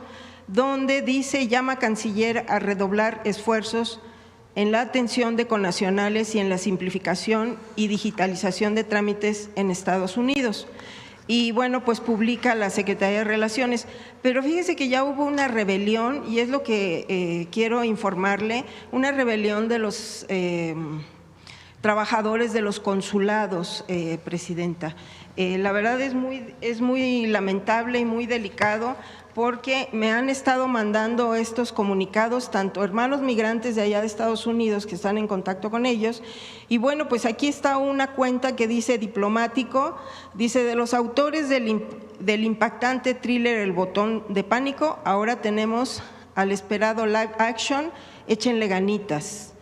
donde llama canciller a redoblar esfuerzos en la atención de connacionales y en la simplificación y digitalización de trámites en Estados Unidos. Y bueno, pues publica la Secretaría de Relaciones. Pero fíjese que ya hubo una rebelión, y es lo que quiero informarle, una rebelión de los trabajadores de los consulados, Presidenta. La verdad es muy lamentable y muy delicado, porque me han estado mandando estos comunicados, tanto hermanos migrantes de allá de Estados Unidos que están en contacto con ellos, y bueno, pues aquí está una cuenta que dice diplomático, dice: de los autores del impactante thriller El botón de pánico, ahora tenemos al esperado live action, échenle ganitas.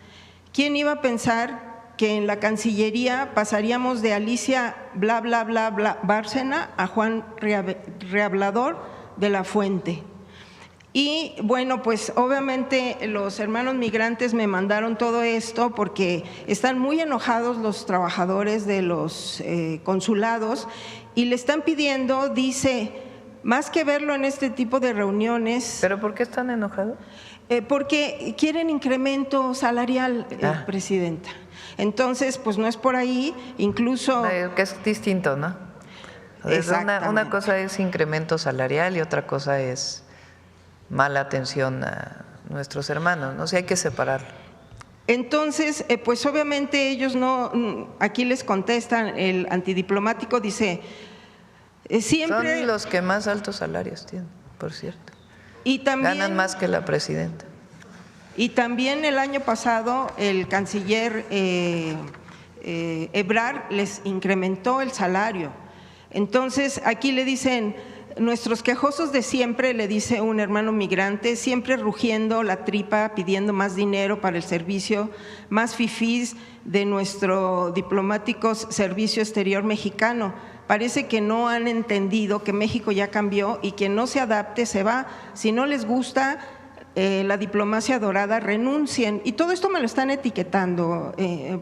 ¿Quién iba a pensar que en la Cancillería pasaríamos de Alicia bla bla bla bla Bárcena a Juan Reablador de la Fuente? Y bueno, pues obviamente los hermanos migrantes me mandaron todo esto porque están muy enojados los trabajadores de los consulados y le están pidiendo, dice, más que verlo en este tipo de reuniones. ¿Pero por qué están enojados? Porque quieren incremento salarial, Presidenta. Entonces, pues no es por ahí, incluso… Que es distinto, ¿no? Una cosa es incremento salarial y otra cosa es mala atención a nuestros hermanos, ¿no? O sea, hay que separarlo. Entonces, pues obviamente ellos no, aquí les contestan, el antidiplomático dice, siempre… Son los que más altos salarios tienen, por cierto. Y también… Ganan más que la presidenta. Y también el año pasado el canciller Ebrard les incrementó el salario. Entonces, aquí le dicen, nuestros quejosos de siempre, le dice un hermano migrante, siempre rugiendo la tripa, pidiendo más dinero para el servicio, más fifís de nuestro diplomático servicio exterior mexicano. Parece que no han entendido que México ya cambió y que no se adapte, se va. Si no les gusta la diplomacia dorada, renuncien. Y todo esto me lo están etiquetando,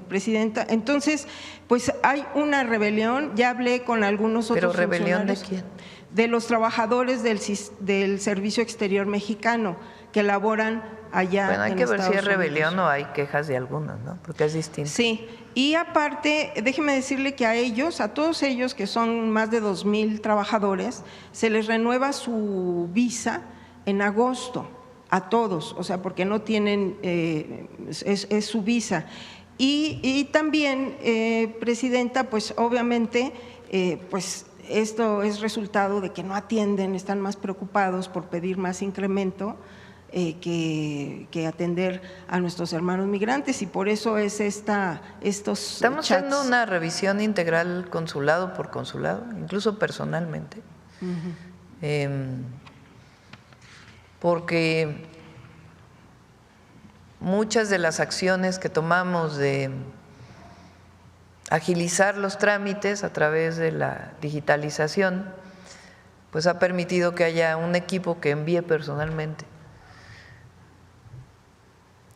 Presidenta. Entonces, pues hay una rebelión, ya hablé con algunos otros funcionarios. ¿Pero rebelión de quién? De los trabajadores del Servicio Exterior Mexicano que laboran allá. Bueno, hay en que ver Estados si es rebelión Unidos. o hay quejas de algunas, ¿no? Porque es distinto. Sí, y aparte, déjeme decirle que a todos ellos, que son más de 2,000 trabajadores, se les renueva su visa en agosto, a todos, o sea, porque no tienen, es su visa. Y también, Presidenta, pues obviamente, pues esto es resultado de que no atienden, están más preocupados por pedir más incremento que atender a nuestros hermanos migrantes, y por eso es estos Estamos chats. haciendo una revisión integral consulado por consulado, incluso personalmente, porque muchas de las acciones que tomamos de agilizar los trámites a través de la digitalización, pues ha permitido que haya un equipo que envíe personalmente.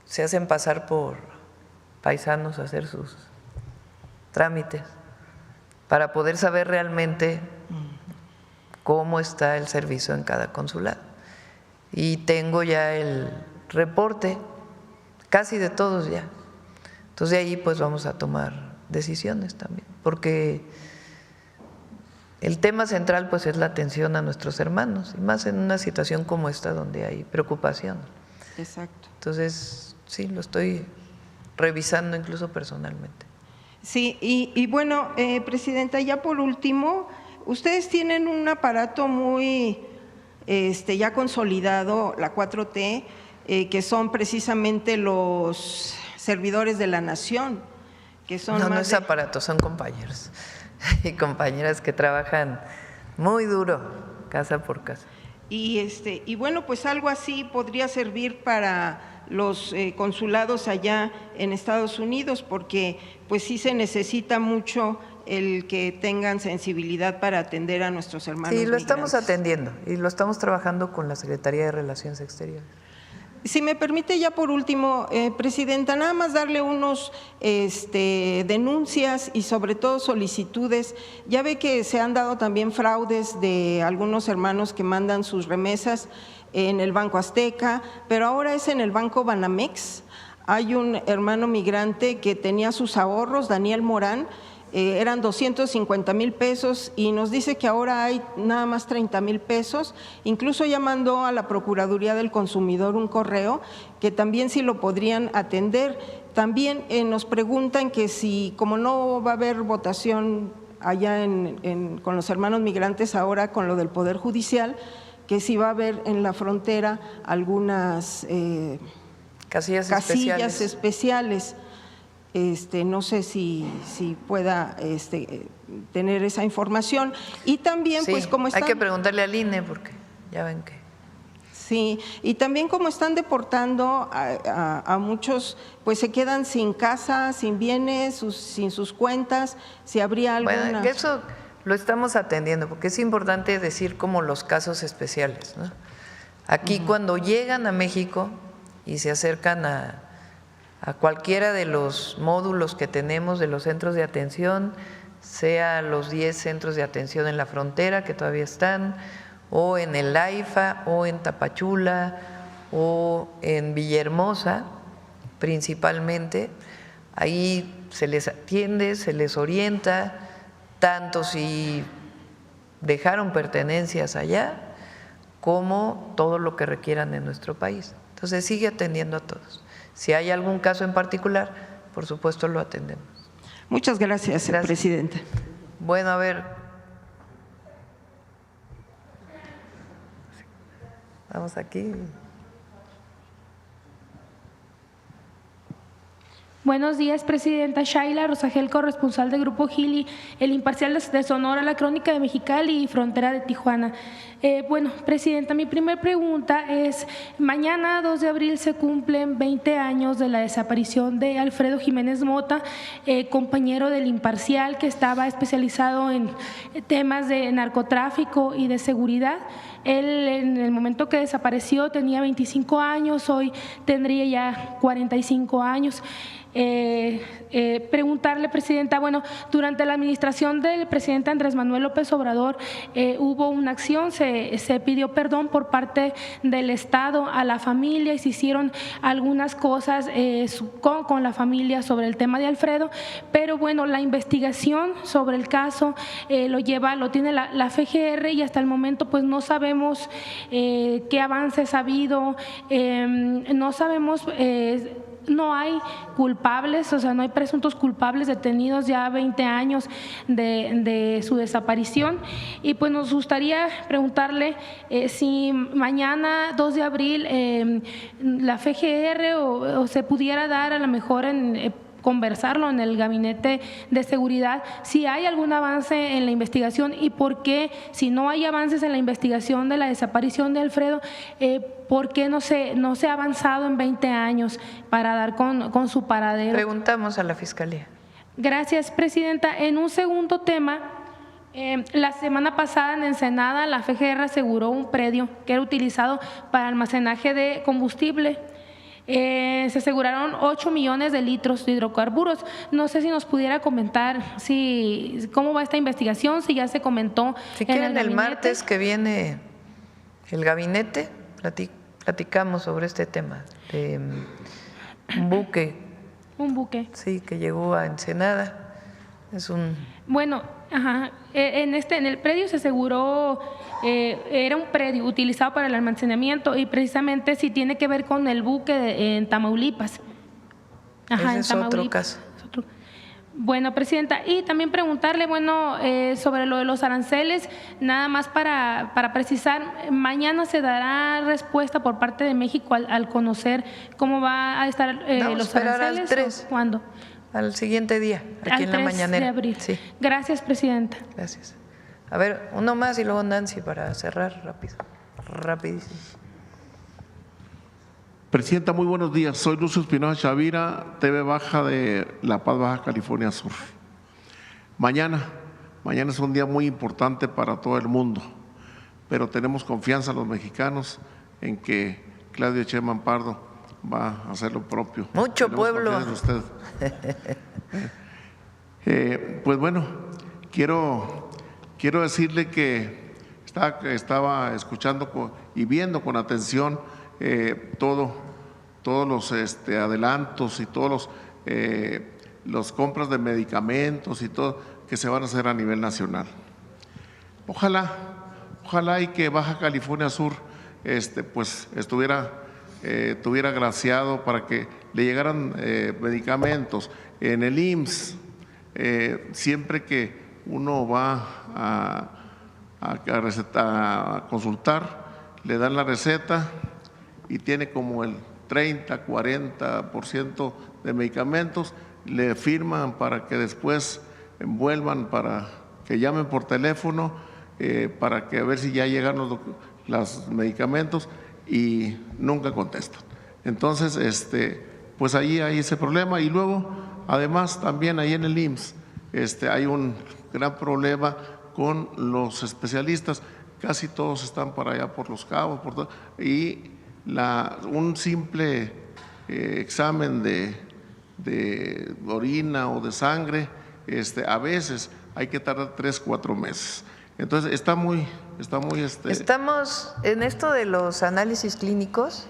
Se hacen pasar por paisanos a hacer sus trámites para poder saber realmente cómo está el servicio en cada consulado. Y tengo ya el reporte, casi de todos ya. Entonces de ahí pues vamos a tomar decisiones también, porque el tema central pues es la atención a nuestros hermanos, y más en una situación como esta donde hay preocupación. Exacto. Entonces sí, lo estoy revisando incluso personalmente. Sí, y bueno, Presidenta, ya por último, ustedes tienen un aparato muy ya consolidado, la 4T, que son precisamente los servidores de la nación, que son no más es aparato, son compañeros y compañeras que trabajan muy duro, casa por casa. Y bueno, pues algo así podría servir para los consulados allá en Estados Unidos, porque pues sí se necesita mucho el que tengan sensibilidad para atender a nuestros hermanos Sí, lo migrantes. estamos atendiendo y lo estamos trabajando con la Secretaría de Relaciones Exteriores. Si me permite ya por último, Presidenta, nada más darle unos denuncias y sobre todo solicitudes. Ya ve que se han dado también fraudes de algunos hermanos que mandan sus remesas en el Banco Azteca, pero ahora es en el Banco Banamex. Hay un hermano migrante que tenía sus ahorros, Daniel Morán, eran 250,000 pesos y nos dice que ahora hay nada más 30,000 pesos. Incluso ya mandó a la Procuraduría del Consumidor un correo que también si lo podrían atender. También nos preguntan que si, como no va a haber votación allá con los hermanos migrantes ahora con lo del Poder Judicial, que si va a haber en la frontera algunas casillas especiales. No sé si pueda tener esa información. Y también, sí, pues como están… hay que preguntarle al INE porque ya ven que… Sí, y también como están deportando a muchos, pues se quedan sin casa, sin bienes, sin sus cuentas, si habría alguna… Bueno, eso lo estamos atendiendo porque es importante decir como los casos especiales, ¿no? Aquí cuando llegan a México y se acercan a cualquiera de los módulos que tenemos de los centros de atención, sea los 10 centros de atención en la frontera que todavía están, o en el AIFA, o en Tapachula, o en Villahermosa, principalmente, ahí se les atiende, se les orienta, tanto si dejaron pertenencias allá, como todo lo que requieran en nuestro país. Entonces sigue atendiendo a todos. Si hay algún caso en particular, por supuesto lo atendemos. Muchas gracias, Presidenta. Bueno, a ver. Vamos aquí. Buenos días, Presidenta. Shaila Rosagel, corresponsal de Grupo Gili, El Imparcial de Sonora, La Crónica de Mexicali y Frontera de Tijuana. Bueno, Presidenta, mi primera pregunta es, mañana 2 de abril se cumplen 20 años de la desaparición de Alfredo Jiménez Mota, compañero del Imparcial que estaba especializado en temas de narcotráfico y de seguridad. Él en el momento que desapareció tenía 25 años, hoy tendría ya 45 años. Preguntarle, Presidenta, bueno, durante la administración del presidente Andrés Manuel López Obrador hubo una acción, se pidió perdón por parte del Estado a la familia y se hicieron algunas cosas con la familia sobre el tema de Alfredo, pero bueno, la investigación sobre el caso lo tiene la FGR y hasta el momento pues no sabemos qué avances ha habido, no sabemos… No hay culpables, o sea, no hay presuntos culpables detenidos ya 20 años de su desaparición. Y pues nos gustaría preguntarle si mañana 2 de abril la FGR o se pudiera dar a lo mejor conversarlo en el Gabinete de Seguridad, si hay algún avance en la investigación y por qué, si no hay avances en la investigación de la desaparición de Alfredo, ¿por qué no se ha avanzado en 20 años para dar con su paradero? Preguntamos a la Fiscalía. Gracias, Presidenta. En un segundo tema, la semana pasada en Ensenada la FGR aseguró un predio que era utilizado para almacenaje de combustible. Se aseguraron 8 millones de litros de hidrocarburos. No sé si nos pudiera comentar cómo va esta investigación, si ya se comentó si quieren el martes que viene el gabinete, platicamos sobre este tema de un buque. Un buque. Sí, que llegó a Ensenada. Es un… Bueno, ajá. En el predio se aseguró, era un predio utilizado para el almacenamiento y precisamente si tiene que ver con el buque en Tamaulipas. Ajá, ese es otro caso. Bueno, Presidenta, y también preguntarle, sobre lo de los aranceles, nada más para precisar, mañana se dará respuesta por parte de México al conocer cómo va a estar los aranceles. Al 3. ¿Cuándo? Al siguiente día, aquí en la mañanera. De abril. Sí. Gracias, Presidenta. Gracias. A ver, uno más y luego Nancy para cerrar rápido. Rapidísimo. Presidenta, muy buenos días. Soy Lucio Espinosa Chavira, TV Baja de La Paz, Baja California Sur. Mañana es un día muy importante para todo el mundo, pero tenemos confianza los mexicanos en que Claudia Sheinbaum Pardo va a hacer lo propio. Mucho tenemos pueblo. En usted. Pues bueno, quiero decirle que estaba escuchando y viendo con atención todos los adelantos y todos los compras de medicamentos y todo que se van a hacer a nivel nacional. Ojalá y que Baja California Sur pues tuviera agraciado para que le llegaran medicamentos. En el IMSS, siempre que uno va a consultar, le dan la receta y tiene como el 30-40% de medicamentos, le firman para que después envuelvan, para que llamen por teléfono, para que a ver si ya llegan los medicamentos y nunca contestan. Entonces, pues ahí hay ese problema. Y luego, además, también ahí en el IMSS hay un gran problema con los especialistas. Casi todos están para allá por Los Cabos, y un simple examen de orina o de sangre, a veces hay que tardar 3-4 meses. Entonces estamos en esto de los análisis clínicos.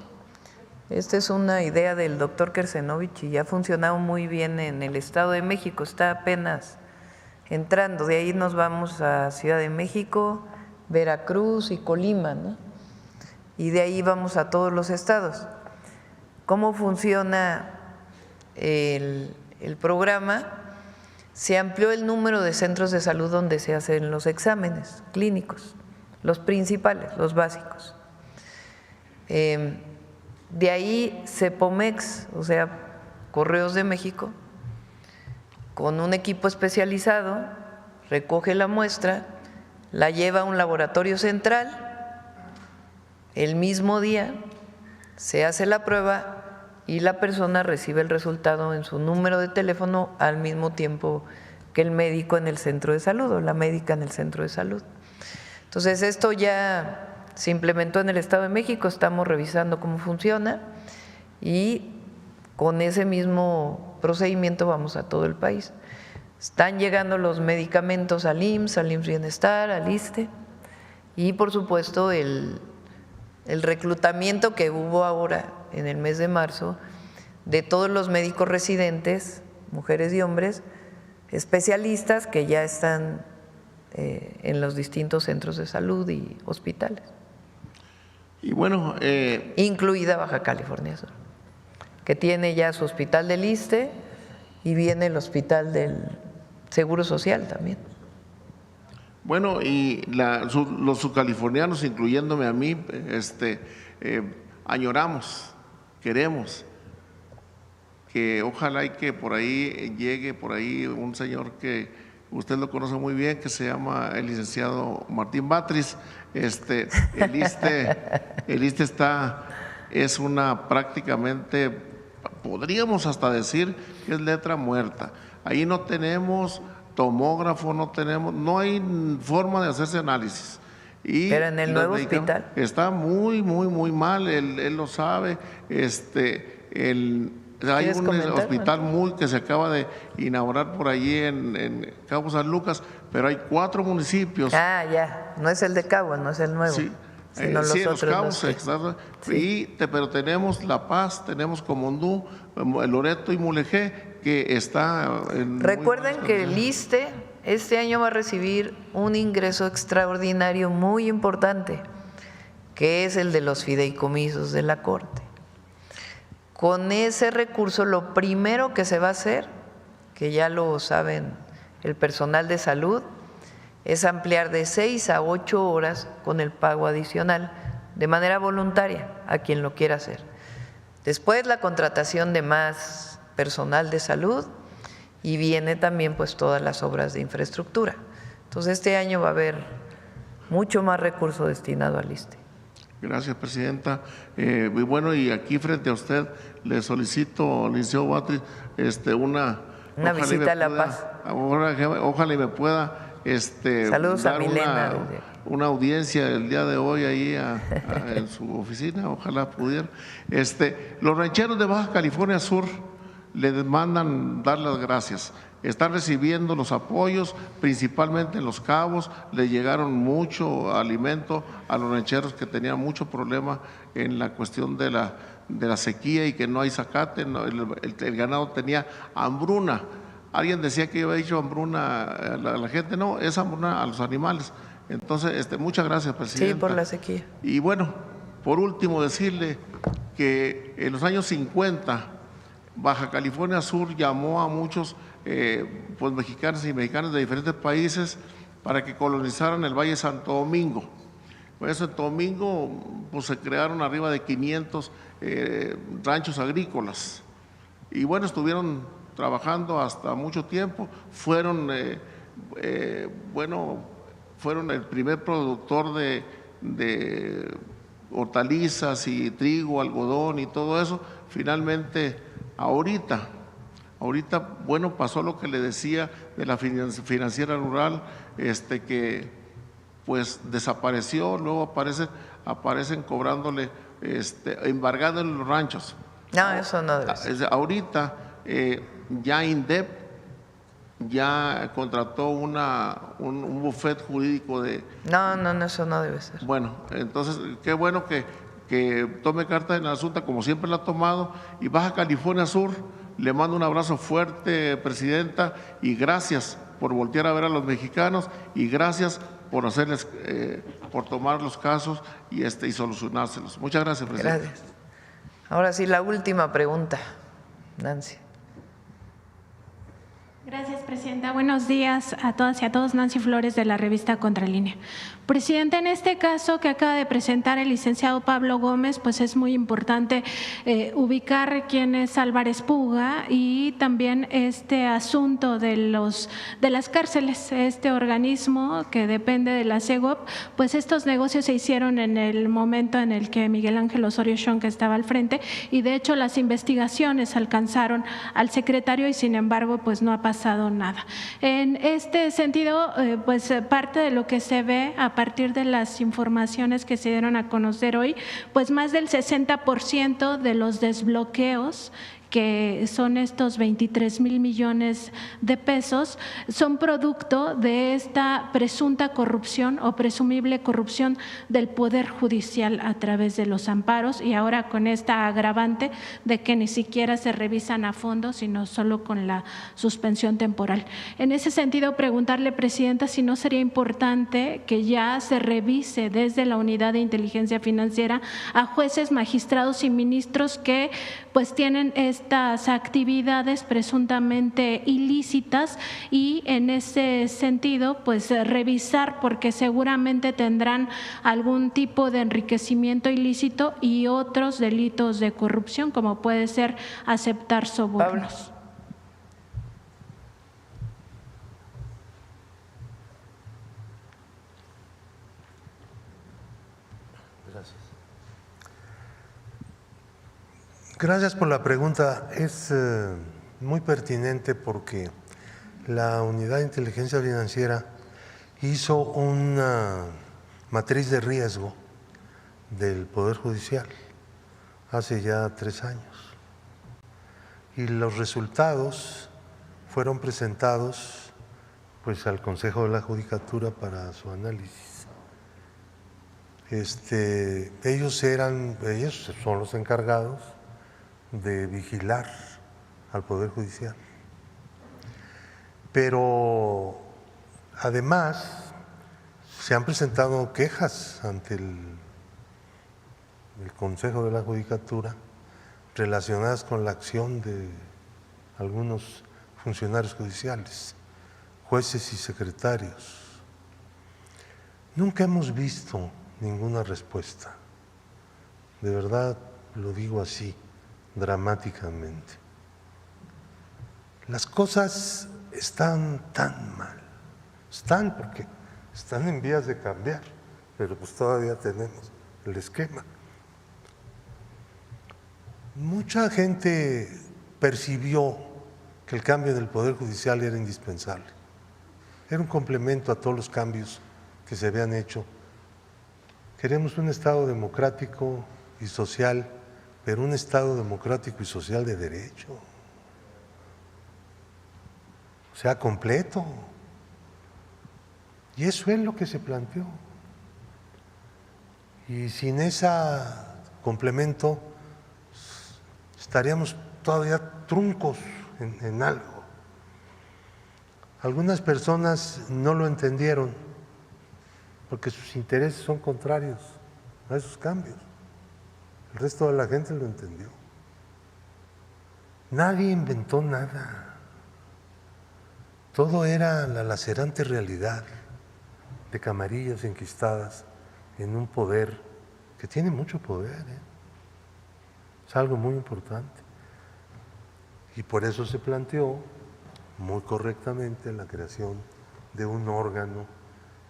Esta es una idea del doctor Kersenovich y ha funcionado muy bien en el Estado de México, está apenas entrando. De ahí nos vamos a Ciudad de México, Veracruz y Colima, ¿no? Y de ahí vamos a todos los estados. ¿Cómo funciona el programa? Se amplió el número de centros de salud donde se hacen los exámenes clínicos, los principales, los básicos. De ahí Cepomex, o sea, Correos de México, con un equipo especializado, recoge la muestra, la lleva a un laboratorio central, el mismo día se hace la prueba y la persona recibe el resultado en su número de teléfono al mismo tiempo que el médico en el centro de salud o la médica en el centro de salud. Entonces, esto ya se implementó en el Estado de México, estamos revisando cómo funciona y con ese mismo procedimiento vamos a todo el país. Están llegando los medicamentos al IMSS Bienestar, al ISSSTE y por supuesto el reclutamiento que hubo ahora en el mes de marzo de todos los médicos residentes, mujeres y hombres, especialistas que ya están en los distintos centros de salud y hospitales. Y bueno, incluida Baja California Sur, que tiene ya su hospital del ISSSTE y viene el hospital del Seguro Social también. Bueno, y los subcalifornianos, incluyéndome a mí, añoramos, queremos que ojalá y que por ahí llegue un señor que usted lo conoce muy bien, que se llama el licenciado Martín Batres. El ISSSTE es una prácticamente, podríamos hasta decir que es letra muerta. Ahí no tenemos tomógrafo, no hay forma de hacerse análisis. Pero en el nuevo hospital está muy mal, él lo sabe. Hay un hospital que se acaba de inaugurar por allí en Cabo San Lucas, pero hay 4 municipios. Ya, no es el de Cabo, no es el nuevo. Sí, sino sí, los otros Cabos, pero tenemos La Paz, tenemos Comondú, Loreto y Mulegé, que está en… Recuerden que el ISSSTE este año va a recibir un ingreso extraordinario muy importante, que es el de los fideicomisos de la Corte. Con ese recurso, lo primero que se va a hacer que ya lo saben el personal de salud, es ampliar de 6 a 8 horas con el pago adicional, de manera voluntaria, a quien lo quiera hacer. Después la contratación de más personal de salud y viene también pues todas las obras de infraestructura. Entonces este año va a haber mucho más recurso destinado al ISSSTE. Gracias, presidenta. Bueno, y aquí frente a usted le solicito, licenciado Batres, una visita a La Paz. Ojalá y me pueda saludos dar a Milena, una audiencia el día de hoy ahí en su oficina, ojalá pudiera. Los rancheros de Baja California Sur le mandan dar las gracias. Están recibiendo los apoyos, principalmente en Los Cabos, le llegaron mucho alimento a los rancheros que tenían mucho problema en la cuestión de la sequía y que no hay zacate, el ganado tenía hambruna. Alguien decía que yo había dicho hambruna a la gente, no, es hambruna a los animales. Entonces, muchas gracias, presidenta. Sí, por la sequía. Y bueno, por último decirle que en los años 50, Baja California Sur llamó a muchos pues mexicanos y mexicanos de diferentes países para que colonizaran el Valle de Santo Domingo. En Santo Domingo pues, se crearon arriba de 500 ranchos agrícolas y bueno, estuvieron trabajando hasta mucho tiempo, fueron el primer productor de hortalizas y trigo, algodón y todo eso. Finalmente, ahorita, bueno, pasó lo que le decía de la financiera rural, que pues desapareció, luego aparecen cobrándole, embargándole los ranchos. No, eso no debe ser. Ahorita ya INDEP ya contrató un bufete jurídico de… No, eso no debe ser. Bueno, entonces, qué bueno que tome carta en el asunto, como siempre la ha tomado, y Baja California Sur, le mando un abrazo fuerte, presidenta, y gracias por voltear a ver a los mexicanos, y gracias por hacerles, por tomar los casos y solucionárselos. Muchas gracias, presidenta. Gracias. Ahora sí, la última pregunta, Nancy. Gracias, presidenta. Buenos días a todas y a todos. Nancy Flores, de la revista Contralínea. Presidenta, en este caso que acaba de presentar el licenciado Pablo Gómez, pues es muy importante ubicar quién es Álvarez Puga y también este asunto de las cárceles, este organismo que depende de la CEGOP, pues estos negocios se hicieron en el momento en el que Miguel Ángel Osorio Chong estaba al frente y de hecho las investigaciones alcanzaron al secretario y sin embargo pues no ha pasado nada. En este sentido, pues parte de lo que se ve a partir de las informaciones que se dieron a conocer hoy, pues más del 60% de los desbloqueos, que son estos 23,000 millones de pesos, son producto de esta presunta corrupción o presumible corrupción del Poder Judicial a través de los amparos y ahora con esta agravante de que ni siquiera se revisan a fondo, sino solo con la suspensión temporal. En ese sentido, preguntarle, presidenta, si no sería importante que ya se revise desde la Unidad de Inteligencia Financiera a jueces, magistrados y ministros que pues tienen estas actividades presuntamente ilícitas y en ese sentido pues revisar porque seguramente tendrán algún tipo de enriquecimiento ilícito y otros delitos de corrupción como puede ser aceptar sobornos. Gracias por la pregunta. Es muy pertinente porque la Unidad de Inteligencia Financiera hizo una matriz de riesgo del Poder Judicial hace ya 3 años y los resultados fueron presentados pues al Consejo de la Judicatura para su análisis. Ellos son los encargados de vigilar al Poder Judicial. Pero además se han presentado quejas ante el Consejo de la Judicatura relacionadas con la acción de algunos funcionarios judiciales, jueces y secretarios. Nunca hemos visto ninguna respuesta. De verdad lo digo así, dramáticamente. Las cosas están tan mal. Están porque están en vías de cambiar, pero pues todavía tenemos el esquema. Mucha gente percibió que el cambio del Poder Judicial era indispensable. Era un complemento a todos los cambios que se habían hecho. Queremos un Estado democrático y social, pero un Estado democrático y social de derecho. O sea, completo. Y eso es lo que se planteó. Y sin ese complemento estaríamos todavía truncos en algo. Algunas personas no lo entendieron porque sus intereses son contrarios a esos cambios. El resto de la gente lo entendió. Nadie inventó nada. Todo era la lacerante realidad de camarillas enquistadas en un poder que tiene mucho poder. Es algo muy importante. Y por eso se planteó muy correctamente la creación de un órgano,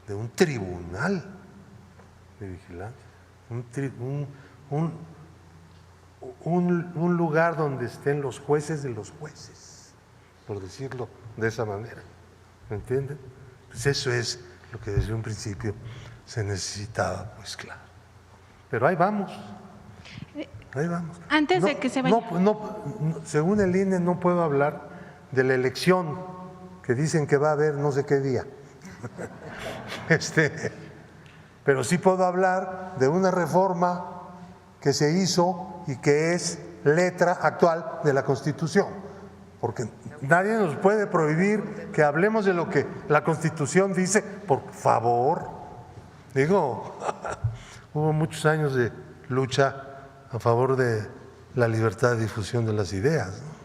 de un tribunal de vigilancia, un lugar donde estén los jueces de los jueces, por decirlo de esa manera. ¿Me entienden? Pues eso es lo que desde un principio se necesitaba, pues claro. Pero ahí vamos. Ahí vamos. Antes de que se vaya. Según el INE no puedo hablar de la elección que dicen que va a haber no sé qué día. Pero sí puedo hablar de una reforma que se hizo y que es letra actual de la Constitución, porque nadie nos puede prohibir que hablemos de lo que la Constitución dice, por favor. Digo, hubo muchos años de lucha a favor de la libertad de difusión de las ideas, ¿no?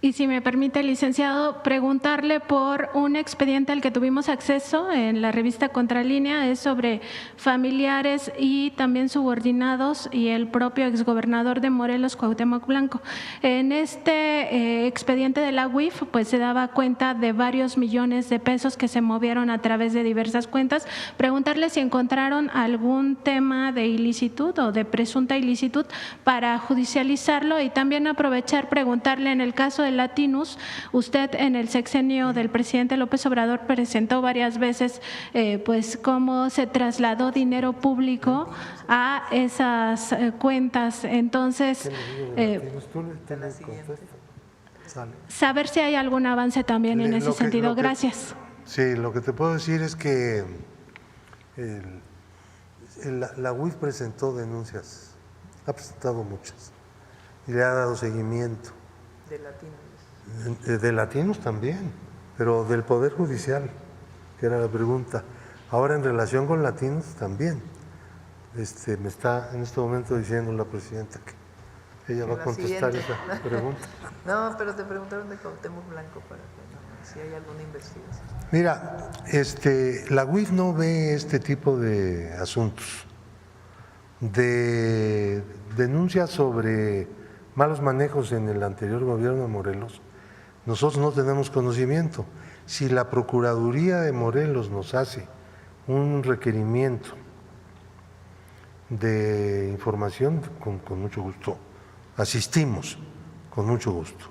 Y si me permite, licenciado, preguntarle por un expediente al que tuvimos acceso en la revista Contralínea, es sobre familiares y también subordinados y el propio exgobernador de Morelos, Cuauhtémoc Blanco. En este expediente de la UIF, pues se daba cuenta de varios millones de pesos que se movieron a través de diversas cuentas. Preguntarle si encontraron algún tema de ilicitud o de presunta ilicitud para judicializarlo, y también aprovechar preguntarle en el caso de Latinus, usted en el sexenio del presidente López Obrador presentó varias veces pues cómo se trasladó dinero público a esas cuentas. Entonces, saber si hay algún avance también en ese sentido. Gracias. Sí, lo que te puedo decir es que la UIF presentó denuncias, ha presentado muchas y le ha dado seguimiento. De Latinos. De Latinos también, pero del Poder Judicial, que era la pregunta. Ahora en relación con Latinos también. Me está en este momento diciendo la presidenta que ella va a contestar esa pregunta. No, pero te preguntaron de Cuauhtémoc Blanco para que si hay alguna investigación. Mira, la UIF no ve este tipo de asuntos, de denuncias sobre malos manejos en el anterior gobierno de Morelos. Nosotros no tenemos conocimiento. Si la Procuraduría de Morelos nos hace un requerimiento de información, con mucho gusto asistimos, con mucho gusto.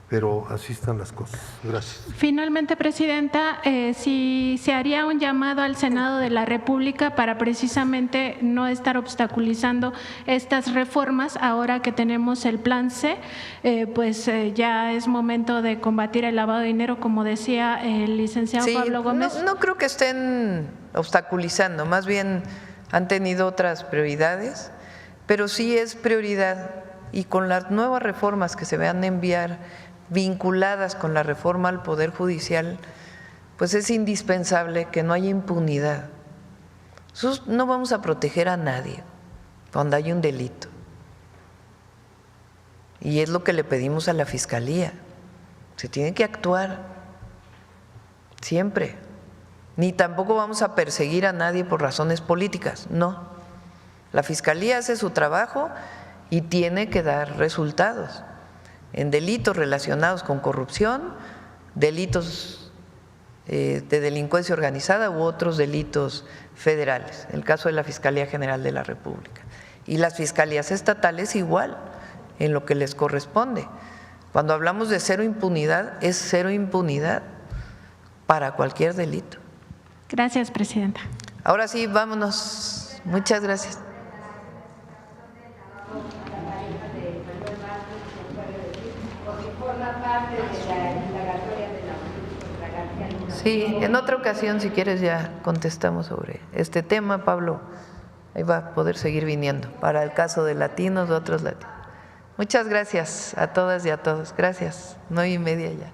Pero así están las cosas. Gracias. Finalmente, presidenta, si se haría un llamado al Senado de la República para precisamente no estar obstaculizando estas reformas, ahora que tenemos el plan C, ya es momento de combatir el lavado de dinero, como decía el licenciado Pablo Gómez. No creo que estén obstaculizando, más bien han tenido otras prioridades, pero sí es prioridad, y con las nuevas reformas que se van a enviar vinculadas con la reforma al Poder Judicial, pues es indispensable que no haya impunidad. Nosotros no vamos a proteger a nadie cuando hay un delito. Y es lo que le pedimos a la Fiscalía. Se tiene que actuar siempre. Ni tampoco vamos a perseguir a nadie por razones políticas, no. La Fiscalía hace su trabajo y tiene que dar resultados en delitos relacionados con corrupción, delitos de delincuencia organizada u otros delitos federales, el caso de la Fiscalía General de la República. Y las fiscalías estatales igual, en lo que les corresponde. Cuando hablamos de cero impunidad, es cero impunidad para cualquier delito. Gracias, presidenta. Ahora sí, vámonos. Muchas gracias. Sí, en otra ocasión, si quieres, ya contestamos sobre este tema, Pablo. Ahí va a poder seguir viniendo para el caso de latinos, de otros latinos. Muchas gracias a todas y a todos. Gracias. 9:30 ya.